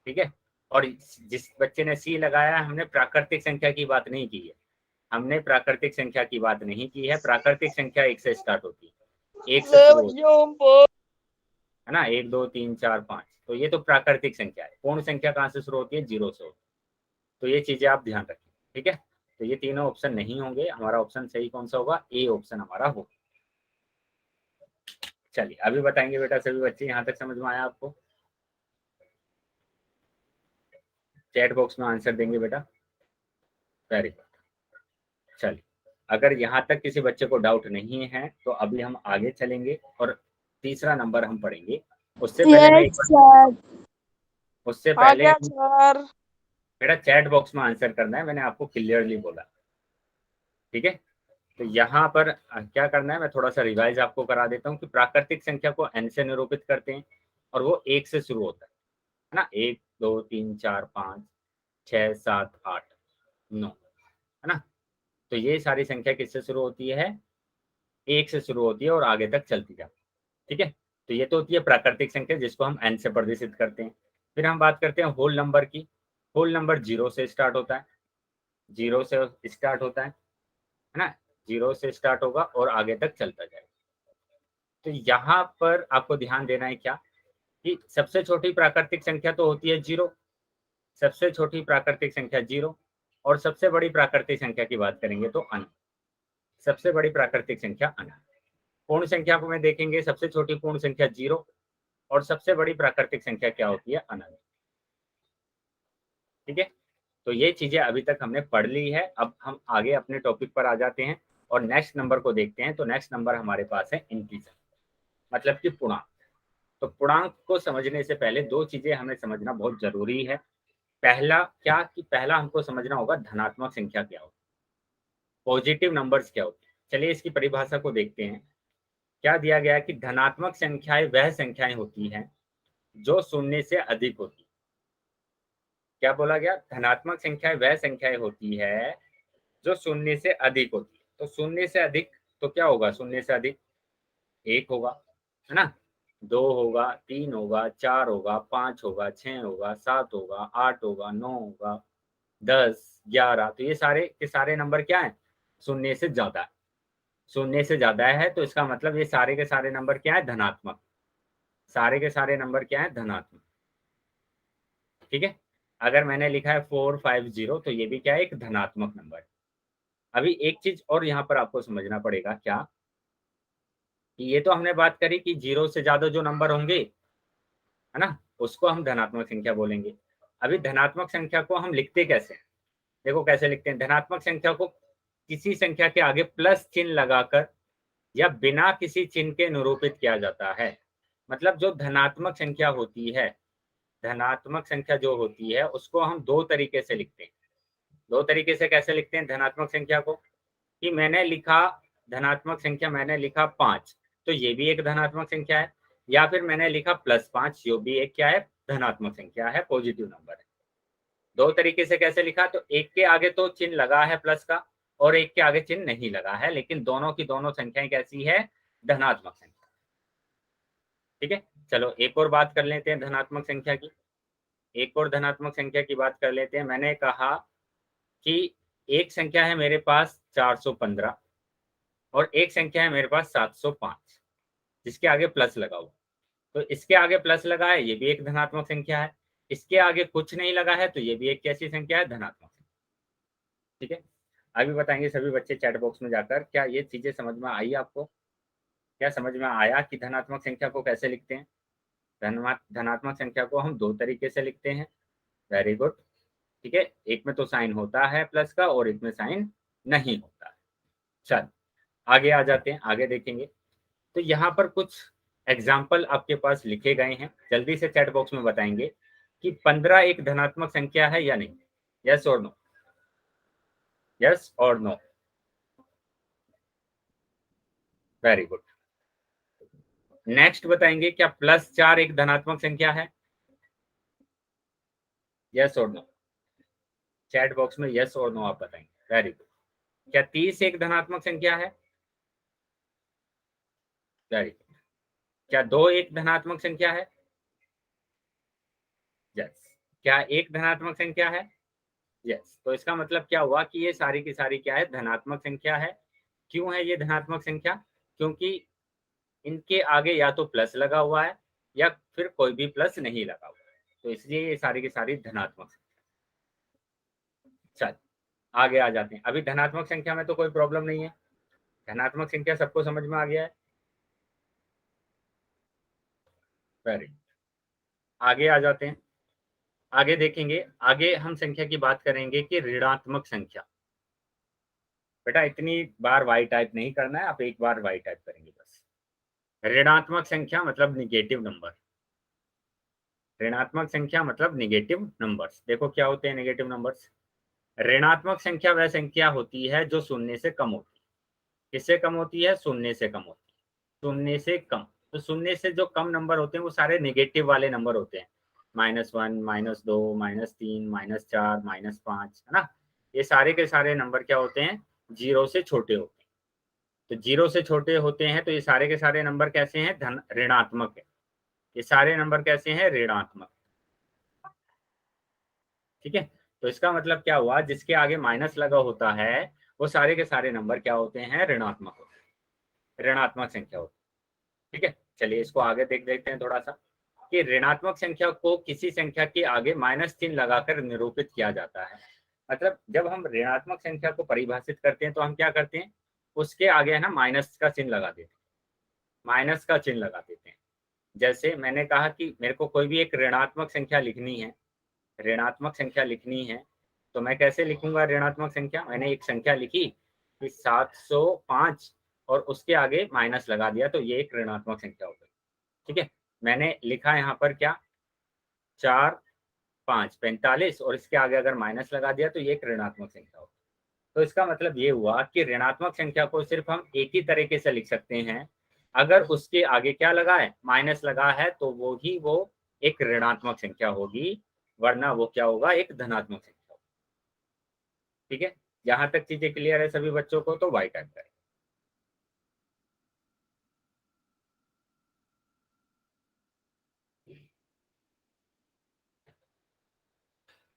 ठीक है। और जिस बच्चे ने सी लगाया है, हमने प्राकृतिक संख्या की बात नहीं की है, हमने प्राकृतिक संख्या की बात नहीं की है। प्राकृतिक संख्या 1 से स्टार्ट होती है, 1 से शुरू होती है ना, 1, 2, 3, 4, 5। तो ये तो प्राकृतिक संख्या है। पूर्ण संख्या कहाँ से शुरू होती है? 0 से होती है। तो ये चीजें आप ध्यान रखें, ठीक है। तो ये तीनों ऑप्शन नहीं होंगे, हमारा ऑप्शन सही कौन सा होगा? ए ऑप्शन हमारा होगा। चलिए अभी बताएंगे बेटा सभी बच्चे, यहाँ तक समझ में आया आपको? चैट बॉक्स में आंसर देंगे बेटा। Very good. चलिए, अगर यहाँ तक किसी बच्चे को डाउट नहीं है तो अभी हम आगे चलेंगे और तीसरा नंबर हम पढ़ेंगे। उससे पहले मैं एक बार, उससे पहले बेटा चैट बॉक्स में आंसर करना है, मैंने आपको क्लियरली बोला, ठीक है। तो यहाँ पर क्या करना है, मैं थोड़ा सा रिवाइज आपको करा देता हूँ कि प्राकृतिक संख्या को n से निरूपित करते हैं और वो 1 से शुरू होता है ना। 1, 2, 3, 4, 5, 6, 7, 8, 9, है ना। तो ये सारी संख्या किससे शुरू होती है? 1 से शुरू होती है और आगे तक चलती जाती है, ठीक है। तो ये तो होती है प्राकृतिक संख्या जिसको हम n से प्रदर्शित करते हैं। फिर हम बात करते हैं होल नंबर की। होल नंबर 0 से स्टार्ट होता है, 0 से स्टार्ट होता है ना। 0 से स्टार्ट होगा और आगे तक चलता जाएगा। तो यहाँ पर आपको ध्यान देना है क्या, कि सबसे छोटी प्राकृतिक संख्या तो होती है 0, सबसे छोटी प्राकृतिक संख्या 0, और सबसे बड़ी प्राकृतिक संख्या की बात करेंगे तो अनंत। सबसे बड़ी प्राकृतिक संख्या अनंत। पूर्ण संख्या को में देखेंगे, सबसे छोटी पूर्ण संख्या 0 और सबसे बड़ी प्राकृतिक संख्या क्या होती है? अनंत, ठीक है। तो ये चीजें अभी तक हमने पढ़ ली है। अब हम आगे अपने टॉपिक पर आ जाते हैं और नेक्स्ट नंबर को देखते हैं। तो नेक्स्ट नंबर हमारे पास है इंटीजर, मतलब कि पूर्णांक। तो पूर्णांक को समझने से पहले दो चीजें हमें समझना बहुत जरूरी है। पहला क्या, कि पहला हमको समझना होगा धनात्मक संख्या क्या होती है, पॉजिटिव नंबर्स क्या होती है। चलिए इसकी परिभाषा को देखते हैं। क्या दिया गया है कि धनात्मक संख्याएं वह संख्याएं होती हैं जो शून्य से अधिक होती है। क्या बोला गया? धनात्मक संख्याएं वह संख्याएं होती है जो शून्य से अधिक होती है। तो शून्य से अधिक तो क्या होगा? शून्य से अधिक 1 होगा, है ना, 2 होगा, 3 होगा, 4 होगा, 5 होगा, 6 होगा, 7 होगा, 8 होगा, 9 होगा, 10, 11। तो ये सारे के सारे नंबर क्या है? शून्य से ज्यादा है। शून्य से ज्यादा है तो इसका मतलब ये सारे के सारे नंबर क्या है? धनात्मक। सारे के सारे नंबर क्या है? धनात्मक, ठीक है। अगर मैंने लिखा है 450 तो ये भी क्या है? एक धनात्मक नंबर है। अभी एक चीज और यहाँ पर आपको समझना पड़ेगा, क्या कि ये तो हमने बात करी कि 0 से ज्यादा जो नंबर होंगे, है ना, उसको हम धनात्मक संख्या बोलेंगे। अभी धनात्मक संख्या को हम लिखते कैसे हैं? देखो कैसे लिखते हैं। धनात्मक संख्या को किसी संख्या के आगे प्लस चिन्ह लगाकर या बिना किसी चिन्ह के निरूपित किया जाता है। मतलब जो धनात्मक संख्या होती है, धनात्मक संख्या जो होती है उसको हम दो तरीके से लिखते हैं। दो तरीके से कैसे लिखते हैं धनात्मक संख्या को, कि मैंने लिखा धनात्मक संख्या, मैंने लिखा 5, तो ये भी एक धनात्मक संख्या है। या फिर मैंने लिखा +5, जो भी एक क्या है? धनात्मक संख्या है, पॉजिटिव नंबर है। दो तरीके से कैसे लिखा? तो एक के आगे तो चिन्ह लगा है प्लस का और एक के आगे चिन्ह नहीं लगा है, लेकिन दोनों की दोनों संख्याएं कैसी है? धनात्मक संख्या, ठीक है। चलो एक और बात कर लेते हैं धनात्मक संख्या की। एक और धनात्मक संख्या की बात कर लेते हैं। मैंने कहा कि एक संख्या है मेरे पास 415 और एक संख्या है मेरे पास 705, जिसके आगे प्लस लगा हुआ। तो इसके आगे प्लस लगा है, ये भी एक धनात्मक संख्या है। इसके आगे कुछ नहीं लगा है, तो ये भी एक कैसी संख्या है? धनात्मक संख्या, ठीक है। अभी बताएंगे सभी बच्चे चैट बॉक्स में जाकर, क्या ये चीजें समझ में आई आपको? क्या समझ में आया कि धनात्मक संख्या को कैसे लिखते हैं? धनात्मक संख्या को हम दो तरीके से लिखते हैं। वेरी गुड, ठीक है। एक में तो साइन होता है प्लस का और एक में साइन नहीं होता है। चल आगे आ जाते हैं, आगे देखेंगे। तो यहाँ पर कुछ एग्जाम्पल आपके पास लिखे गए हैं, जल्दी से चैट बॉक्स में बताएंगे कि 15 एक धनात्मक संख्या है या नहीं। यस और नो, यस और नो। Very good. नेक्स्ट बताएंगे क्या +4 एक धनात्मक संख्या है। यस और नो, चैट बॉक्स में यस और नो आप बताएंगे। Very good. क्या 30 एक धनात्मक संख्या है। Very good. क्या 2 एक धनात्मक संख्या है। यस। क्या 1 धनात्मक संख्या है। यस। तो इसका मतलब क्या हुआ कि ये सारी की सारी क्या है, धनात्मक संख्या है। क्यों है ये धनात्मक संख्या, क्योंकि इनके आगे या तो प्लस लगा हुआ है या फिर कोई भी प्लस नहीं लगा हुआ है, तो इसलिए ये सारी की सारी धनात्मक संख्या। चल आगे आ जाते हैं। अभी धनात्मक संख्या में तो कोई प्रॉब्लम नहीं है, धनात्मक संख्या सबको समझ में आ गया है। वेरी, आगे आ जाते हैं। आगे देखेंगे, आगे हम संख्या की बात करेंगे कि ऋणात्मक संख्या। बेटा इतनी बार वाई टाइप नहीं करना है, आप एक बार वाई टाइप करेंगे बस। ऋणात्मक संख्या मतलब निगेटिव नंबर। ऋणात्मक संख्या मतलब निगेटिव नंबर्स। देखो क्या होते हैं निगेटिव नंबर्स। ऋणात्मक संख्या वह संख्या होती है जो शून्य से कम होती है। किससे कम होती है, शून्य से कम होती है। शून्य से कम, तो शून्य से जो कम नंबर होते हैं वो सारे नेगेटिव वाले नंबर होते हैं। -1, -2, -3, -4, -5, है ना। ये सारे के सारे नंबर क्या होते हैं, 0 से छोटे होते हैं। तो 0 से छोटे होते हैं, तो ये सारे के सारे नंबर कैसे हैं, धन ऋणात्मक है। ये सारे नंबर कैसे हैं, ऋणात्मक। ठीक है। तो इसका मतलब क्या हुआ, जिसके आगे माइनस लगा होता है वो सारे के सारे नंबर क्या होते हैं, ऋणात्मक होते हैं, ऋणात्मक संख्या होती है। ठीक है। चलिए इसको आगे देखते हैं थोड़ा सा, कि ऋणात्मक संख्या को किसी संख्या के आगे माइनस चिन्ह लगाकर निरूपित किया जाता है। मतलब जब हम ऋणात्मक संख्या को परिभाषित करते हैं तो हम क्या करते हैं, उसके आगे है ना माइनस का चिन्ह लगा देते हैं, माइनस का चिन्ह लगा देते हैं। जैसे मैंने कहा कि मेरे को कोई भी एक ऋणात्मक संख्या लिखनी है, ऋणात्मक संख्या लिखनी है, तो मैं कैसे लिखूंगा ऋणात्मक संख्या। मैंने एक संख्या लिखी कि 705 और उसके आगे माइनस लगा दिया, तो ये एक ऋणात्मक संख्या हो गई। ठीक है। मैंने लिखा यहाँ पर क्या, 4, 5, 45 और इसके आगे अगर माइनस लगा दिया तो ये एक ऋणात्मक संख्या हो। तो इसका मतलब ये हुआ कि ऋणात्मक संख्या को सिर्फ हम एक ही तरीके से लिख सकते हैं, अगर उसके आगे क्या लगा है, माइनस लगा है, तो वो एक ऋणात्मक संख्या होगी, वरना वो क्या होगा, एक धनात्मक संख्या होगी। ठीक है। यहाँ तक चीजें क्लियर है सभी बच्चों को, तो वाई टाइप करें।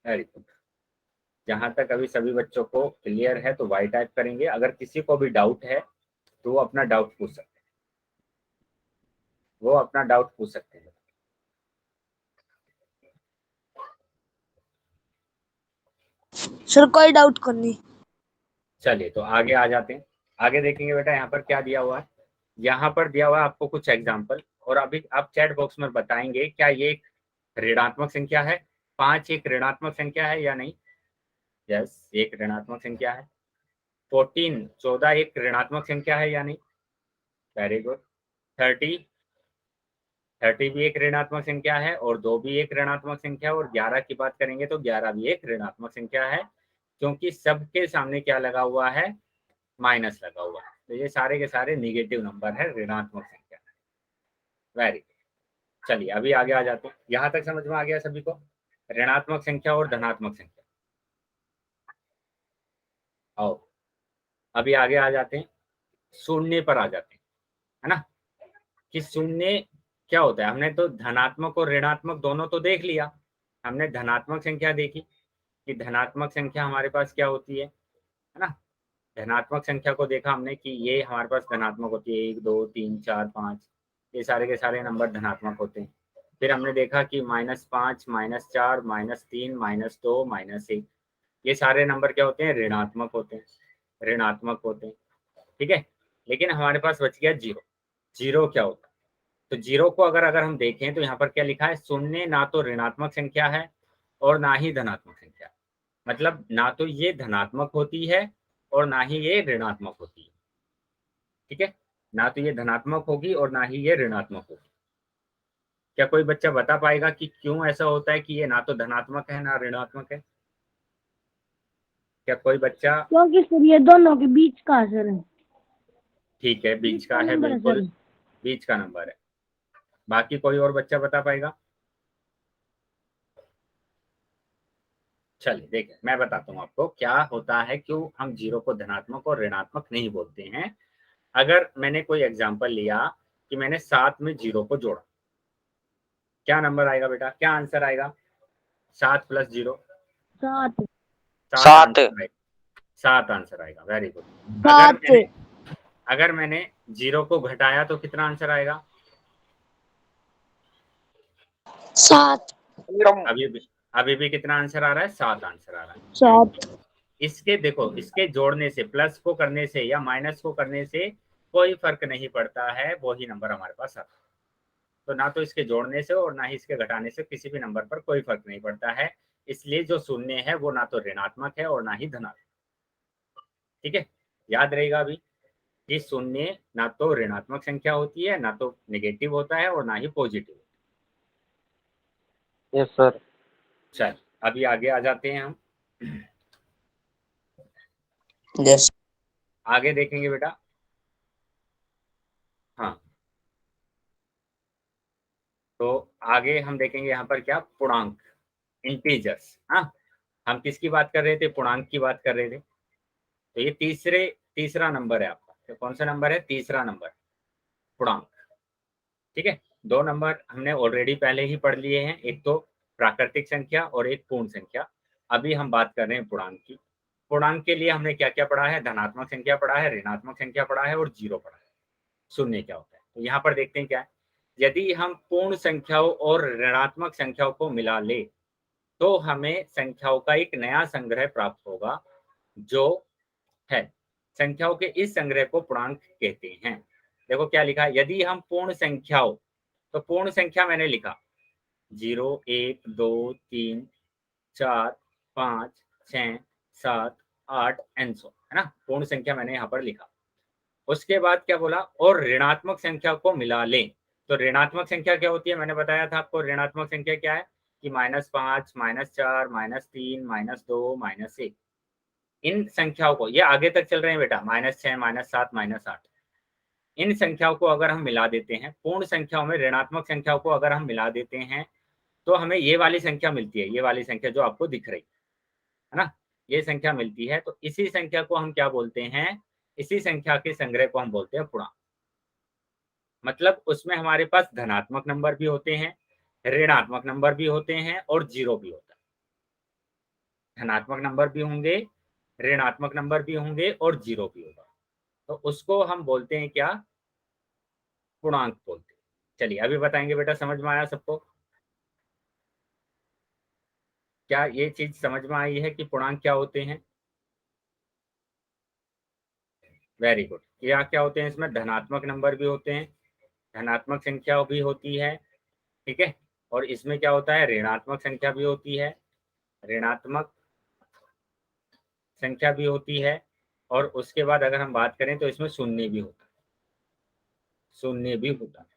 Very good. जहाँ तक अभी सभी बच्चों को क्लियर है तो वाई टाइप करेंगे। अगर किसी को भी डाउट है तो वो अपना डाउट पूछ सकते हैं, वो अपना डाउट पूछ सकते हैं। सर कोई डाउट करनी। चलिए तो आगे आ जाते हैं। आगे देखेंगे बेटा यहाँ पर क्या दिया हुआ है। यहाँ पर दिया हुआ है आपको कुछ एग्जाम्पल, और अभी आप चैट बॉक्स में बताएंगे क्या ये एक ऋणात्मक संख्या है, 5 एक ऋणात्मक संख्या है या नहीं। यस, एक ऋणात्मक संख्या है। 14 एक ऋणात्मक संख्या है या नहीं। Very good. 30 भी एक ऋणात्मक संख्या है, और 2 भी एक ऋणात्मक संख्या है, और 11 की बात करेंगे तो 11 भी एक ऋणात्मक संख्या है, क्योंकि सबके सामने क्या लगा हुआ है, माइनस लगा हुआ है। तो ये सारे के सारे निगेटिव नंबर है, ऋणात्मक संख्या। Very good. चलिए अभी आगे आ जाते हैं। यहाँ तक समझ में आ गया सभी को, ऋणात्मक संख्या और धनात्मक संख्या। आओ अभी आगे आ जाते हैं, शून्य पर आ जाते हैं, है ना। कि शून्य क्या होता है, हमने तो धनात्मक और ऋणात्मक दोनों तो देख लिया। हमने धनात्मक संख्या देखी कि धनात्मक संख्या हमारे पास क्या होती है ना। धनात्मक संख्या को देखा हमने कि ये हमारे पास धनात्मक होती है, 1, 2, 3, 4, 5, ये सारे के सारे नंबर धनात्मक होते हैं। फिर हमने देखा कि -5, -4, -3, -2, -1, ये सारे नंबर क्या होते हैं, ऋणात्मक होते हैं, ऋणात्मक होते हैं। ठीक है। लेकिन हमारे पास बच गया जीरो। जीरो क्या होता है, तो जीरो को अगर हम देखें तो यहाँ पर क्या लिखा है, शून्य ना तो ऋणात्मक संख्या है और ना ही धनात्मक संख्या। मतलब ना तो ये धनात्मक होती है और ना ही ये ऋणात्मक होती है। ठीक है। ना तो ये धनात्मक होगी और ना ही ये ऋणात्मक होगी। क्या कोई बच्चा बता पाएगा कि क्यों ऐसा होता है कि ये ना तो धनात्मक है ना ऋणात्मक है? क्या कोई बच्चा? क्योंकि सर ये दोनों के बीच का असर है। ठीक है, बीच का है, नंबर है बिल्कुल सर। बीच का नंबर है। बाकी कोई और बच्चा बता पाएगा? चलिए देखिए, मैं बताता हूँ आपको क्या होता है, क्यों हम जीरो को धनात्मक और ऋणात्मक नहीं बोलते हैं। अगर मैंने कोई एग्जांपल लिया कि मैंने 7 में जीरो को जोड़ा, क्या नंबर आएगा बेटा, क्या आंसर आएगा? 7 + 0 7 7 आंसर आएगा। 7 आंसर आएगा, वेरी गुड। सात अगर मैंने जीरो को घटाया तो कितना आंसर आएगा? सात अभी भी कितना आंसर आ रहा है? 7 आंसर आ रहा है। सात इसके देखो, इसके जोड़ने से, प्लस को करने से या माइनस को करने से कोई फर्क नहीं पड़ता है, वही नंबर हमारे पास आता है। तो ना तो इसके जोड़ने से और ना ही इसके घटाने से किसी भी नंबर पर कोई फर्क नहीं पड़ता है। इसलिए जो शून्य है वो ना तो ऋणात्मक है और ना ही धनात्मक। ठीक है, याद रहेगा अभी कि शून्य ना तो ऋणात्मक संख्या होती है, ना तो नेगेटिव होता है और ना ही पॉजिटिव। Yes sir. चल अभी आगे आ जाते हैं हम। यस आगे देखेंगे बेटा। हाँ, तो आगे हम देखेंगे यहाँ पर क्या, पूर्णांक, इंटीजर्स। हाँ, हम किसकी बात कर रहे थे? पूर्णांक की बात कर रहे थे। तो ये तीसरा नंबर है आपका। तो कौन सा नंबर है? तीसरा नंबर, पूर्णांक। ठीक है, 2 नंबर हमने ऑलरेडी पहले ही पढ़ लिए हैं, एक तो प्राकृतिक संख्या और एक पूर्ण संख्या। अभी हम बात कर रहे हैं पूर्णांक की। पूर्णांक के लिए हमने क्या क्या पढ़ा है? धनात्मक संख्या पढ़ा है, ऋणात्मक संख्या पढ़ा है और जीरो पढ़ा है। शून्य क्या होता है? तो यहाँ पर देखते हैं क्या है। यदि हम पूर्ण संख्याओं और ऋणात्मक संख्याओं को मिला ले तो हमें संख्याओं का एक नया संग्रह प्राप्त होगा, जो है, संख्याओं के इस संग्रह को पूर्णांक कहते हैं। देखो क्या लिखा है, यदि हम पूर्ण संख्याओं, तो पूर्ण संख्या मैंने लिखा 0 1 2 3 4 5 6 7 8 एन सो, है ना, पूर्ण संख्या मैंने यहाँ पर लिखा। उसके बाद क्या बोला, और ऋणात्मक संख्या को मिला लें। तो ऋणात्मक संख्या क्या होती है? मैंने बताया था आपको ऋणात्मक संख्या क्या है कि -5 -4 -3 -2 -1। इन संख्याओं को, ये आगे तक चल रहे हैं बेटा, -6 -7 -8, इन संख्याओं को अगर हम मिला देते हैं, पूर्ण संख्याओं में ऋणात्मक संख्याओं को अगर हम मिला देते हैं तो हमें ये वाली संख्या मिलती है, ये वाली संख्या जो आपको दिख रही है ना, ये संख्या मिलती है। तो इसी संख्या को हम क्या बोलते हैं? इसी संख्या के संग्रह को हम बोलते हैं पूर्णांक। मतलब उसमें हमारे पास धनात्मक नंबर भी होते हैं, ऋणात्मक नंबर भी होते हैं और जीरो भी होता है। धनात्मक नंबर भी होंगे, ऋणात्मक नंबर भी होंगे और जीरो भी होगा। तो उसको हम बोलते हैं क्या? पूर्णांक बोलते हैं। चलिए अभी बताएंगे बेटा, समझ में आया सबको? क्या ये चीज समझ में आई है कि पूर्णांक क्या होते हैं? Very good. क्या क्या होते हैं इसमें? धनात्मक नंबर भी होते हैं, धनात्मक संख्या भी होती है, ठीक है, और इसमें क्या होता है? ऋणात्मक संख्या भी होती है, ऋणात्मक संख्या भी होती है, और उसके बाद अगर हम बात करें तो इसमें शून्य भी होता है, शून्य भी होता है।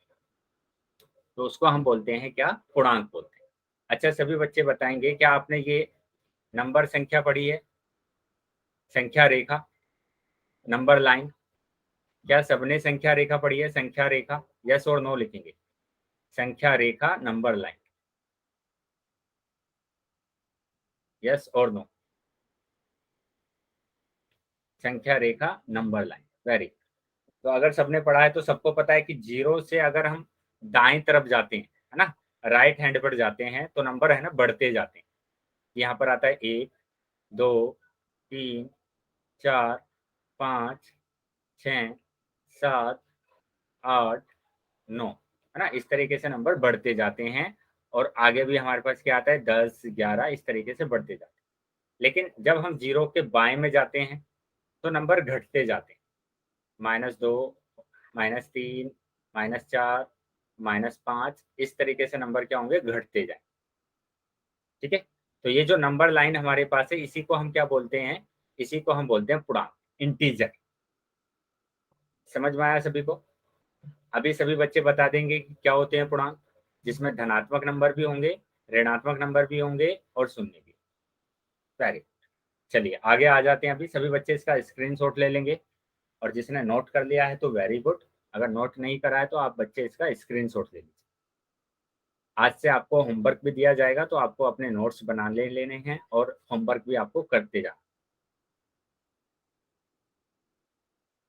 तो उसको हम बोलते हैं क्या? पूर्णांक बोलते हैं। अच्छा, सभी बच्चे बताएंगे, क्या आपने ये नंबर संख्या पढ़ी है? संख्या रेखा, नंबर लाइन, क्या सबने संख्या रेखा पढ़ी है? संख्या रेखा, यस और नो लिखेंगे। संख्या रेखा, नंबर लाइन, यस और नो। संख्या रेखा, नंबर लाइन, वेरी। तो अगर सबने पढ़ा है तो सबको पता है कि जीरो से अगर हम दाएं तरफ जाते हैं, है ना, राइट हैंड पर जाते हैं, तो नंबर है ना बढ़ते जाते हैं। यहाँ पर आता है 1 2 3 4 5 6 7 8 9, है ना, इस तरीके से नंबर बढ़ते जाते हैं। और आगे भी हमारे पास क्या आता है? 10 11, इस तरीके से बढ़ते जाते हैं। लेकिन जब हम जीरो के बाएं में जाते हैं तो नंबर घटते जाते हैं, -2 -3 -4 -5, इस तरीके से नंबर क्या होंगे? घटते जाए। ठीक है, तो ये जो नंबर लाइन हमारे पास है, इसी को हम क्या बोलते हैं? इसी को हम बोलते हैं पूर्णांक, इंटीजर। समझ में आया सभी को? अभी सभी बच्चे बता देंगे कि क्या होते हैं पूर्णांक, जिसमें धनात्मक नंबर भी होंगे, ऋणात्मक नंबर भी होंगे और शून्य भी। Very good. चलिए आगे आ जाते हैं। अभी सभी बच्चे इसका स्क्रीनशॉट ले लेंगे, और जिसने नोट कर लिया है तो वेरी गुड, अगर नोट नहीं करा है तो आप बच्चे इसका स्क्रीनशॉट ले लीजिए। आज से आपको होमवर्क भी दिया जाएगा, तो आपको अपने नोट्स बना लेने हैं और होमवर्क भी आपको करते जाना।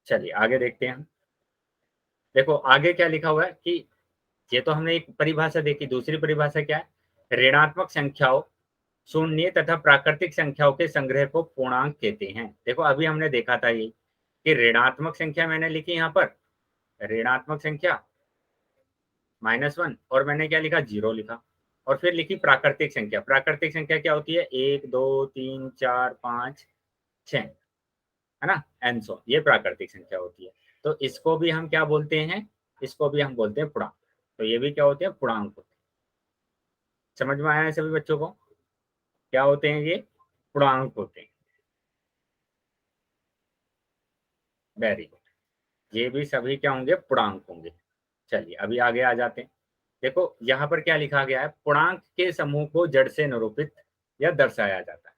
चलिए आगे देखते हैं हम। देखो आगे क्या लिखा हुआ है कि ये तो हमने एक परिभाषा देखी, दूसरी परिभाषा क्या है, ऋणात्मक संख्याओं, शून्य तथा प्राकृतिक संख्याओं के संग्रह को पूर्णांक कहते हैं। देखो अभी हमने देखा था ये कि ऋणात्मक संख्या मैंने लिखी यहाँ पर, ऋणात्मक संख्या -1, और मैंने क्या लिखा, 0 लिखा, और फिर लिखी प्राकृतिक संख्या। प्राकृतिक संख्या क्या होती है, 1 2 3 4 5 6, है ना, एन सो, ये प्राकृतिक संख्या होती है। तो इसको भी हम क्या बोलते हैं, इसको भी हम बोलते हैं पूर्णांक। तो ये भी क्या होते हैं, पूर्णांक होते हैं। समझ में आया है सभी बच्चों को, क्या होते हैं ये, पूर्णांक होते हैं। वेरी गुड, ये भी सभी क्या होंगे, पूर्णांक होंगे। चलिए अभी आगे आ जाते हैं। देखो यहाँ पर क्या लिखा गया है, पूर्णांक के समूह को जड़ से निरूपित या दर्शाया जाता है।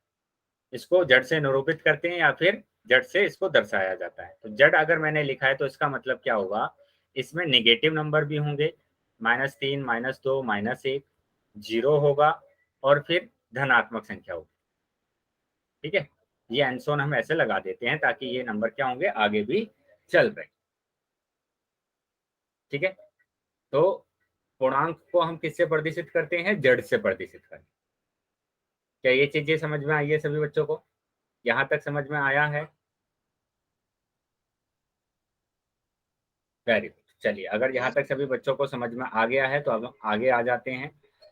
इसको जड़ से निरूपित करते हैं या फिर जड़ से इसको दर्शाया जाता है। तो जड़ अगर मैंने लिखा है तो इसका मतलब क्या होगा, इसमें नेगेटिव नंबर भी होंगे, -3 -2 -1, 0 होगा, और फिर धनात्मक संख्या होगी। ठीक है, ये एंसोन हम ऐसे लगा देते हैं ताकि ये नंबर क्या होंगे, आगे भी चल रहे। ठीक है, तो पूर्णांक को हम किससे प्रदर्शित करते हैं, जड़ से प्रदर्शित करते हैं। क्या ये चीजें समझ में आई है सभी बच्चों को, यहाँ तक समझ में आया है? Very good. चलिए अगर यहाँ तक सभी बच्चों को समझ में आ गया है तो अब आगे आ जाते हैं।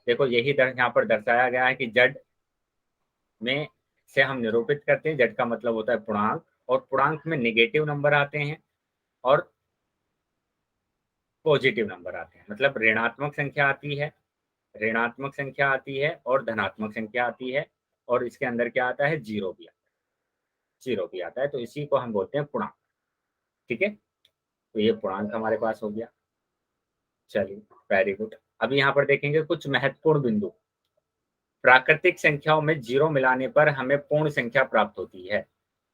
देखो यही यहाँ पर दर्शाया गया है कि जड़ में से हम निरूपित करते हैं, जड़ का मतलब होता है पूर्णांक, और पूर्णांक में नेगेटिव नंबर आते हैं और पॉजिटिव नंबर आते हैं। मतलब ऋणात्मक संख्या आती है, ऋणात्मक संख्या आती है और धनात्मक संख्या आती है, और इसके अंदर क्या आता है, 0 भी आता है, 0 भी आता है। तो इसी को हम बोलते हैं पूर्णांक। ठीक है, तो ये पूर्णांक हमारे पास हो गया। चलिए वेरी गुड। अभी यहाँ पर देखेंगे कुछ महत्वपूर्ण बिंदु। प्राकृतिक संख्याओं में 0 मिलाने पर हमें पूर्ण संख्या प्राप्त होती है।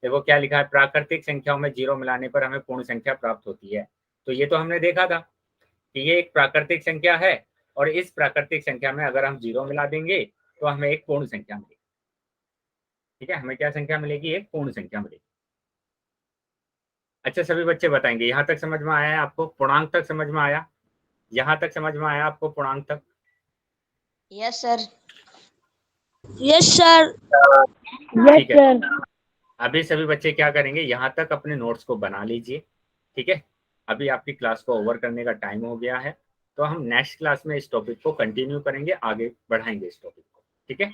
देखो क्या लिखा है, प्राकृतिक संख्याओं में 0 मिलाने पर हमें पूर्ण संख्या प्राप्त होती है। तो ये तो हमने देखा था कि ये एक प्राकृतिक संख्या है, और इस प्राकृतिक संख्या में अगर हम 0 मिला देंगे तो हमें एक पूर्ण संख्या मिलेगी। ठीक है, हमें क्या संख्या मिलेगी, एक पूर्ण संख्या मिलेगी। अच्छा सभी बच्चे बताएंगे, यहाँ तक समझ में आया है आपको, पूर्णांक तक समझ में आया, यहाँ तक समझ में आया आपको पूर्णांक तक? यस सर, यस सर, ठीक है, सर। अभी सभी बच्चे क्या करेंगे, यहाँ तक अपने नोट्स को बना लीजिए। ठीक है, अभी आपकी क्लास को ओवर करने का टाइम हो गया है, तो हम नेक्स्ट क्लास में इस टॉपिक को कंटिन्यू करेंगे, आगे बढ़ाएंगे इस टॉपिक को। ठीक है,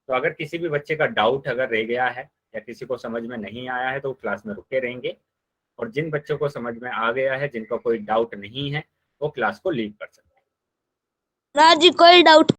तो अगर किसी भी बच्चे का डाउट अगर रह गया है या किसी को समझ में नहीं आया है तो क्लास में रुके रहेंगे, और जिन बच्चों को समझ में आ गया है, जिनका कोई डाउट नहीं है, वो क्लास को लीव कर सकते हैं। राज जी कोई डाउट